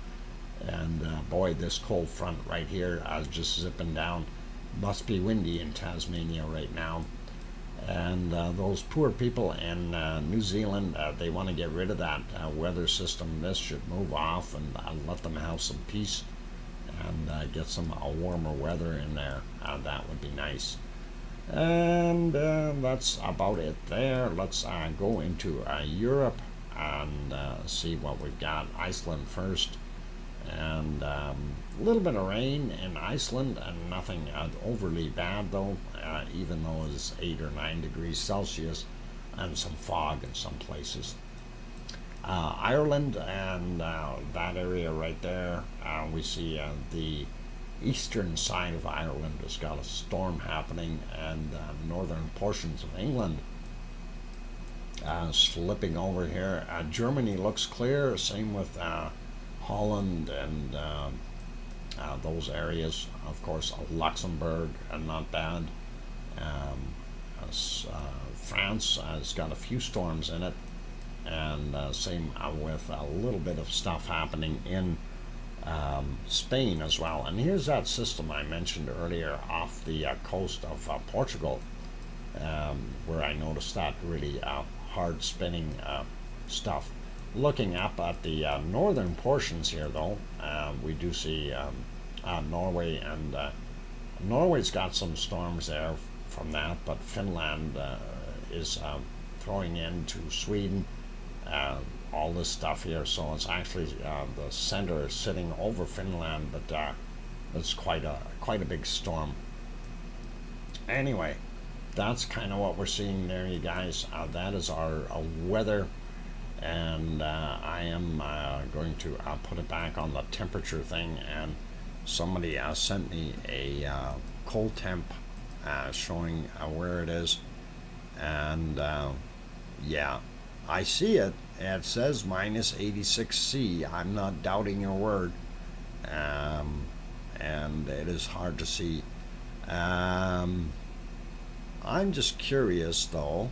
and boy, this cold front right here just zipping down. Must be windy in Tasmania right now, and those poor people in New Zealand, they want to get rid of that weather system. This should move off and let them have some peace and get some warmer weather in there. That would be nice. And that's about it there. Let's go into Europe and see what we've got. Iceland first, and a little bit of rain in Iceland, and nothing overly bad though, even though it's 8 or 9 degrees Celsius, and some fog in some places. Ireland and that area right there, we see the eastern side of Ireland has got a storm happening, and northern portions of England slipping over here. Germany looks clear, same with Holland and those areas. Of course, Luxembourg, not bad. France has got a few storms in it, and same with a little bit of stuff happening in Spain as well. And here's that system I mentioned earlier off the coast of Portugal, where I noticed that really hard spinning stuff. looking up at the northern portions here, though, we do see Norway, and Norway's got some storms there from that, but Finland is throwing into Sweden all this stuff here, so it's actually the center is sitting over Finland, but it's quite a big storm. Anyway, that's kind of what we're seeing there, you guys. That is our weather, and I am going to put it back on the temperature thing, and somebody sent me a cold temp showing where it is, and yeah, I see it. It says minus 86C. I'm not doubting your word, and it is hard to see. I'm just curious though.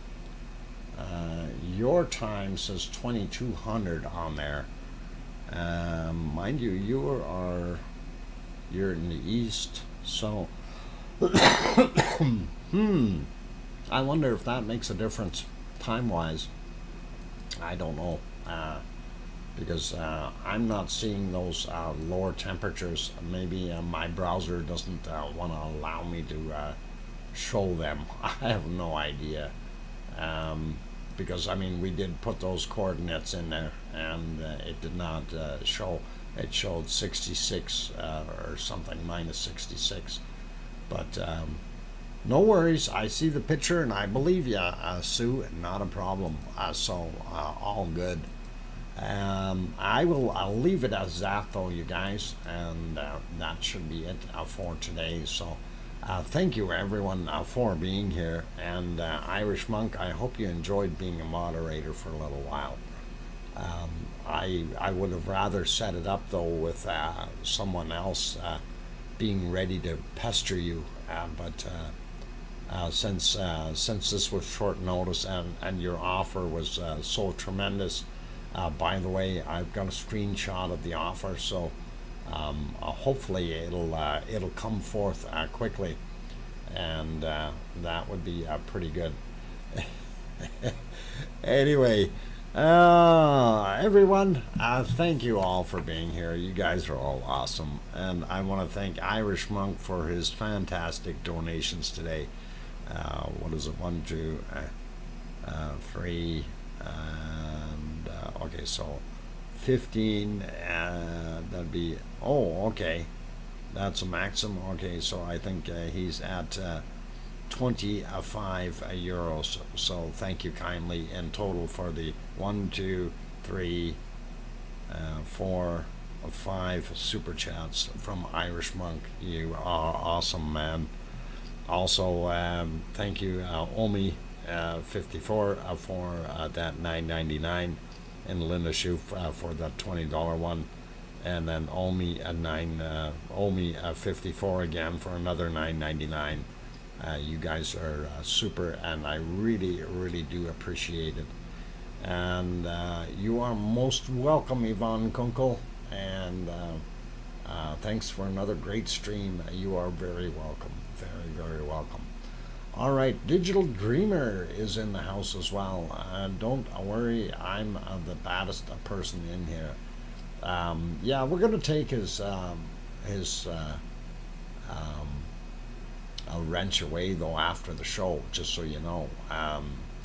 Your time says 2200 on there. Mind you, you're in the east, so I wonder if that makes a difference time-wise. I don't know, because I'm not seeing those lower temperatures. Maybe my browser doesn't want to allow me to show them. I have no idea, because I mean we did put those coordinates in there, and it did not show. It showed 66 or something, minus 66, but no worries. I see the picture and I believe you, Sue. Not a problem. So all good. I'll leave it as that though, you guys, and that should be it for today. So thank you everyone for being here, and Irish Monk, I hope you enjoyed being a moderator for a little while. I would have rather set it up though with someone else being ready to pester you, but since this was short notice, and your offer was so tremendous. By the way, I've got a screenshot of the offer, so hopefully it'll come forth quickly, and that would be pretty good. Anyway, everyone, thank you all for being here. You guys are all awesome, and I want to thank Irish Monk for his fantastic donations today. What is it? 1, 2, 3, and okay, so 15. That'd be, oh, okay, that's a maximum. Okay, so I think he's at 25 euros. So thank you kindly in total for the 1, 2, 3, 4, 5 super chats from Irish Monk. You are awesome, man. Also, thank you, Omi 54 for that $9.99, and Linda Shoof for the $20 one, and then Omi 54 again for another $9.99. You guys are super, and I really do appreciate it. And you are most welcome, Yvonne Kunkel, and thanks for another great stream. You are very welcome. Very welcome. All right, Digital Dreamer is in the house as well. Don't worry, I'm the baddest person in here. Yeah, we're gonna take his wrench away though after the show, just so you know.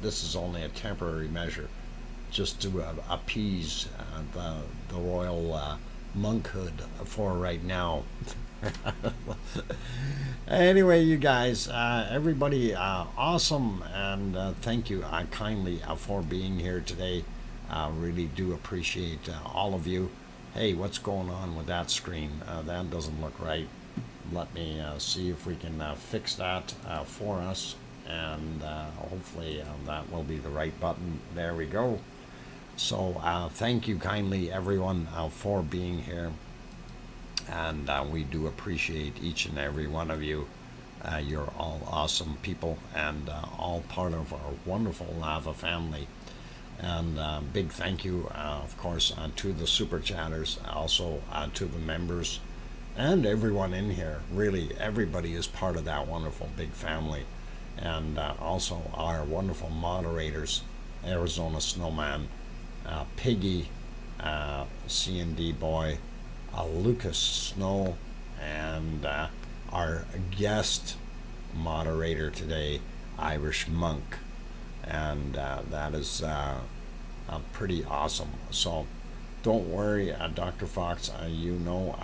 This is only a temporary measure, just to appease the royal monkhood for right now. Anyway, you guys, everybody, awesome, and thank you kindly for being here today. Really do appreciate all of you. Hey, what's going on with that screen? That doesn't look right. Let me see if we can fix that for us, and hopefully that will be the right button. There we go. So thank you kindly everyone for being here, and we do appreciate each and every one of you. You're all awesome people, and all part of our wonderful lava family. And big thank you, of course, to the super chatters, also to the members, and everyone in here. Really, everybody is part of that wonderful big family. And also our wonderful moderators, Arizona Snowman, Piggy, C&D Boy, Lucas Snow, and our guest moderator today, Irish Monk. And that is pretty awesome. So don't worry, Dr. Fox, you know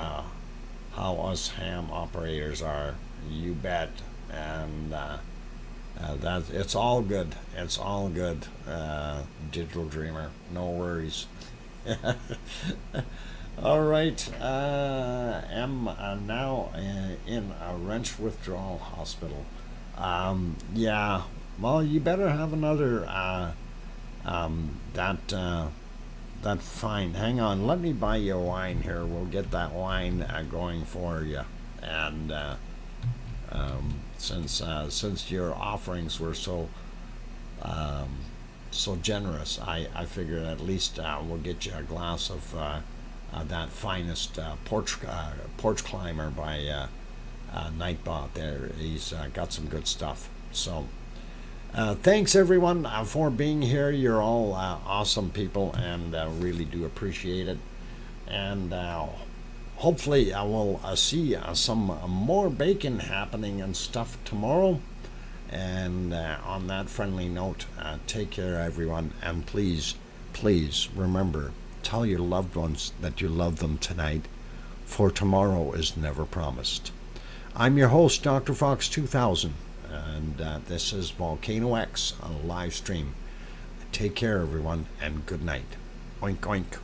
how us ham operators are. You bet. And that it's all good. It's all good, Digital Dreamer. No worries. All right. I'm now in a wrench withdrawal hospital. Yeah. Well, you better have another that fine. Hang on. Let me buy you a wine here. We'll get that wine going for you. And since your offerings were so generous, I figured at least we'll get you a glass of that finest porch climber by Nightbot. There, he's got some good stuff. So. Thanks everyone for being here. You're all awesome people, and really do appreciate it. And hopefully I will see some more bacon happening and stuff tomorrow. And on that friendly note, take care everyone, and please remember, tell your loved ones that you love them tonight, for tomorrow is never promised. I'm your host, DrFox2000. And this is VolcanoX on a live stream. Take care, everyone, and good night. Oink, oink.